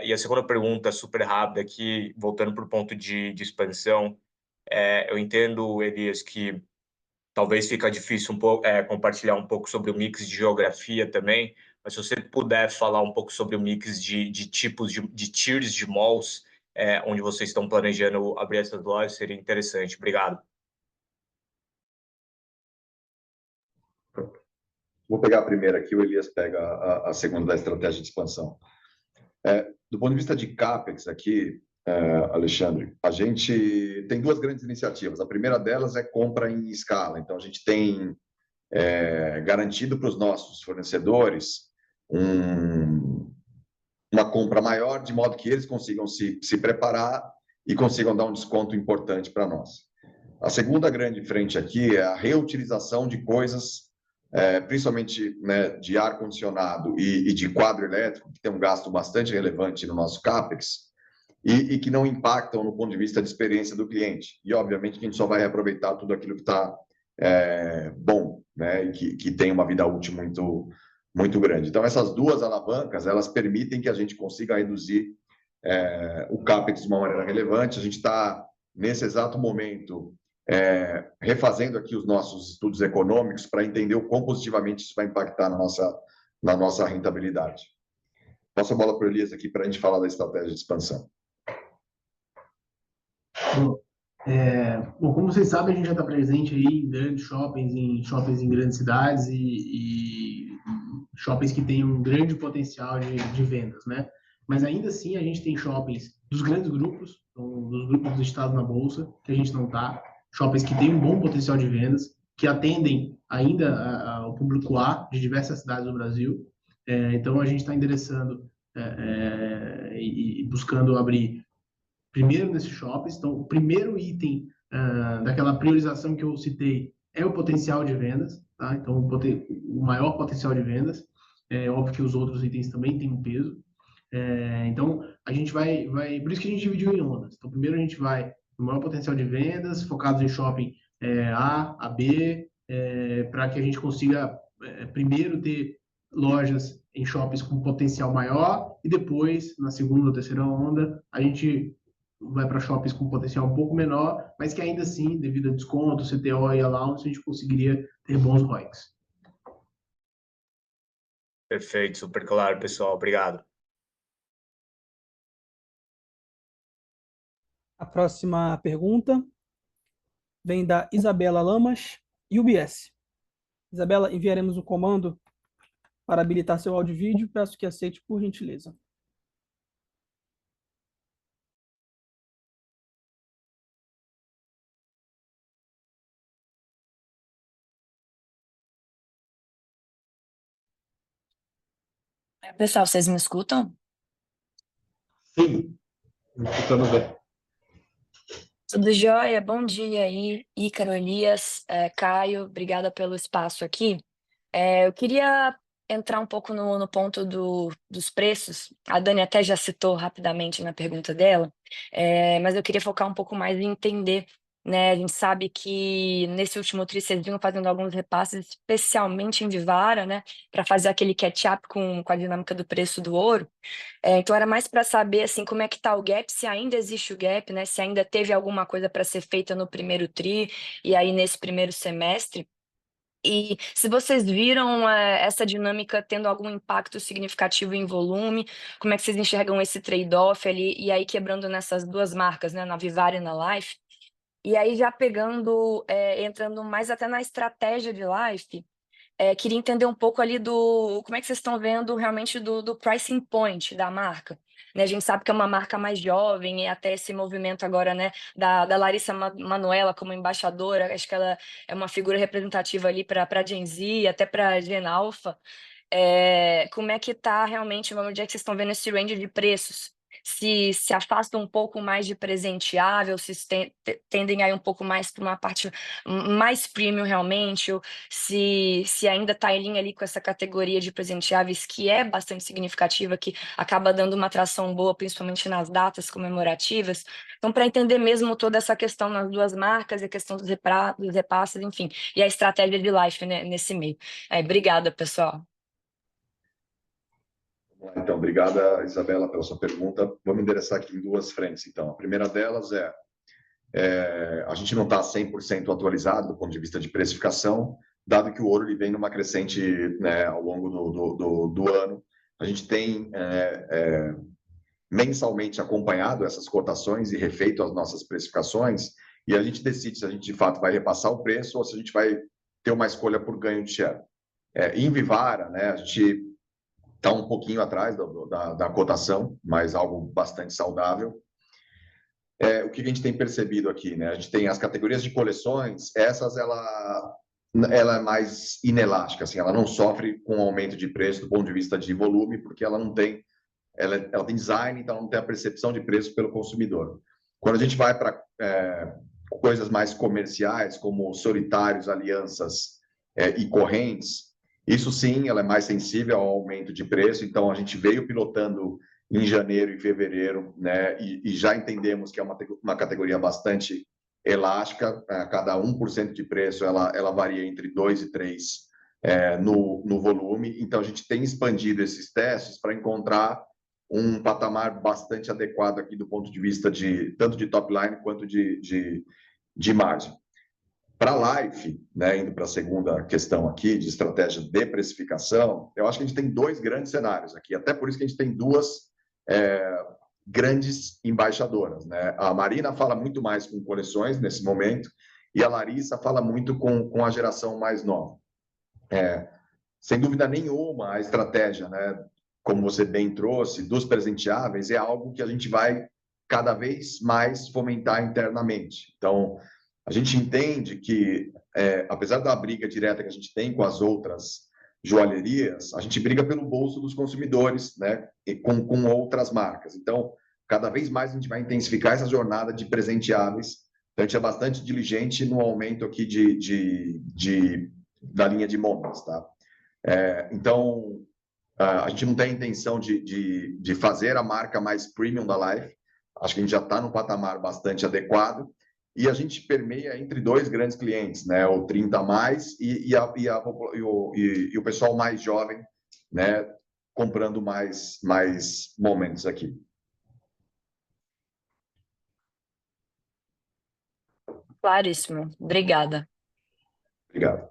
E a segunda pergunta, super rápida aqui, voltando para o ponto de expansão. Eu entendo, Elias, que talvez fica difícil compartilhar um pouco sobre o mix de geografia também, mas se você puder falar um pouco sobre o mix de tipos de tiers de malls, onde vocês estão planejando abrir essas lojas, seria interessante. Obrigado. Vou pegar a primeira aqui, o Elias pega a segunda da estratégia de expansão. Do ponto de vista de CAPEX aqui, Alexandre, a gente tem duas grandes iniciativas. A primeira delas é compra em escala. Então, a gente tem garantido para os nossos fornecedores uma compra maior, de modo que eles consigam se preparar e consigam dar um desconto importante para nós. A segunda grande frente aqui é a reutilização de coisas, principalmente, né, de ar-condicionado e de quadro elétrico, que tem um gasto bastante relevante no nosso CAPEX, e que não impactam no ponto de vista de experiência do cliente. E, obviamente, que a gente só vai reaproveitar tudo aquilo que está bom, né, e que tem uma vida útil muito grande. Então, essas duas alavancas, elas permitem que a gente consiga reduzir o CAPEX de uma maneira relevante. A gente está, nesse exato momento, refazendo aqui os nossos estudos econômicos para entender o quão positivamente isso vai impactar na nossa rentabilidade. Passo a bola para o Elias aqui para a gente falar da estratégia de expansão. Bom, como vocês sabem, a gente já está presente aí em grandes shoppings, em grandes cidades e shoppings que têm um grande potencial de vendas, né? Mas ainda assim a gente tem shoppings dos grandes grupos, então, dos grupos listados na bolsa, que a gente não está, shoppings que têm um bom potencial de vendas, que atendem ainda ao público A de diversas cidades do Brasil. Então a gente está endereçando e buscando abrir primeiro nesses shoppings. Então, o primeiro item daquela priorização que eu citei é o potencial de vendas, tá? Então, o maior potencial de vendas. É óbvio que os outros itens também têm um peso. Então, a gente vai... Por isso que a gente dividiu em ondas. Então, primeiro a gente vai no maior potencial de vendas, focados em shopping A, B, para que a gente consiga primeiro ter lojas em shoppings com potencial maior e depois, na segunda ou terceira onda, a gente vai para shoppings com potencial um pouco menor, mas que ainda assim, devido a desconto, CTO e allowance, a gente conseguiria ter bons ROICs. Perfeito, super claro, pessoal. Obrigado. A próxima pergunta vem da Isabela Lamas, UBS. Isabela, enviaremos um comando para habilitar seu áudio e vídeo. Peço que aceite, por gentileza. Pessoal, vocês me escutam? Sim, escutamos bem. Tudo jóia? Bom dia aí, Ícaro, Elias, Caio, obrigada pelo espaço aqui. Eu queria entrar um pouco no ponto dos preços. A Dani até já citou rapidamente na pergunta dela, mas eu queria focar um pouco mais em entender, né? A gente sabe que nesse último tri vocês vinham fazendo alguns repasses, especialmente em Vivara, né? Para fazer aquele catch-up com a dinâmica do preço do ouro. Então era mais para saber assim como é que está o gap, se ainda existe o gap, né? Se ainda teve alguma coisa para ser feita no primeiro tri e aí nesse primeiro semestre. E se vocês viram essa dinâmica tendo algum impacto significativo em volume, como é que vocês enxergam esse trade-off ali, e aí quebrando nessas duas marcas, né, na Vivara e na Life? E aí já pegando, entrando mais até na estratégia de Life, queria entender um pouco ali como é que vocês estão vendo realmente do pricing point da marca. Né, a gente sabe que é uma marca mais jovem e até esse movimento agora, né, da Larissa Manoela como embaixadora, acho que ela é uma figura representativa ali para a Gen Z, até para a Gen Alpha. Como é que está realmente, onde é que vocês estão vendo esse range de preços? Se afastam um pouco mais de presenteável, se tendem a ir um pouco mais para uma parte mais premium realmente, ou se ainda está em linha ali com essa categoria de presenteáveis que é bastante significativa, que acaba dando uma atração boa, principalmente nas datas comemorativas. Então, para entender mesmo toda essa questão nas duas marcas, a questão dos repasses, enfim, e a estratégia de Life, né, nesse meio. Obrigada, pessoal. Então, obrigada, Isabela, pela sua pergunta. Vamos endereçar aqui em duas frentes, então. A primeira delas a gente não está 100% atualizado do ponto de vista de precificação, dado que o ouro ele vem numa crescente, né, ao longo do ano. A gente tem mensalmente acompanhado essas cotações e refeito as nossas precificações, e a gente decide se a gente, de fato, vai repassar o preço ou se a gente vai ter uma escolha por ganho de share. Em Vivara, né, a gente está um pouquinho atrás da cotação, mas algo bastante saudável. O que a gente tem percebido aqui, né? A gente tem as categorias de coleções, ela é mais inelástica, assim, ela não sofre com aumento de preço do ponto de vista de volume, porque ela não tem, ela tem design, então não tem a percepção de preço pelo consumidor. Quando a gente vai para coisas mais comerciais, como solitários, alianças e correntes, isso sim, ela é mais sensível ao aumento de preço. Então, a gente veio pilotando em janeiro e fevereiro, né? E já entendemos que é uma categoria bastante elástica. Cada 1% de preço, ela varia entre 2 e 3 no volume. Então, a gente tem expandido esses testes para encontrar um patamar bastante adequado aqui do ponto de vista tanto de top line quanto de margem. Para a Life, né, indo para a segunda questão aqui, de estratégia de precificação, eu acho que a gente tem dois grandes cenários aqui, até por isso que a gente tem duas grandes embaixadoras, né? A Marina fala muito mais com coleções nesse momento, e a Larissa fala muito com a geração mais nova. Sem dúvida nenhuma, a estratégia, né, como você bem trouxe, dos presenteáveis, é algo que a gente vai cada vez mais fomentar internamente. Então, a gente entende que, apesar da briga direta que a gente tem com as outras joalherias, a gente briga pelo bolso dos consumidores, né, com outras marcas. Então, cada vez mais a gente vai intensificar essa jornada de presenteáveis. Então, a gente é bastante diligente no aumento aqui da linha de Moments, tá? Então, a gente não tem a intenção de fazer a marca mais premium da Life. Acho que a gente já está num patamar bastante adequado. E a gente permeia entre dois grandes clientes, né? O 30 mais e o pessoal mais jovem, né? Comprando mais momentos aqui. Claríssimo. Obrigada. Obrigado.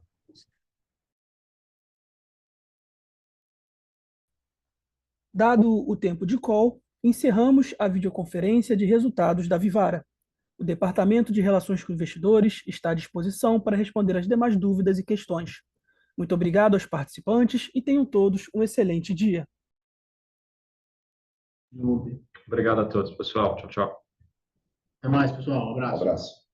Dado o tempo de call, encerramos a videoconferência de resultados da Vivara. O Departamento de Relações com Investidores está à disposição para responder as demais dúvidas e questões. Muito obrigado aos participantes e tenham todos um excelente dia. Obrigado a todos, pessoal. Tchau, tchau. Até mais, pessoal. Um abraço. Um abraço.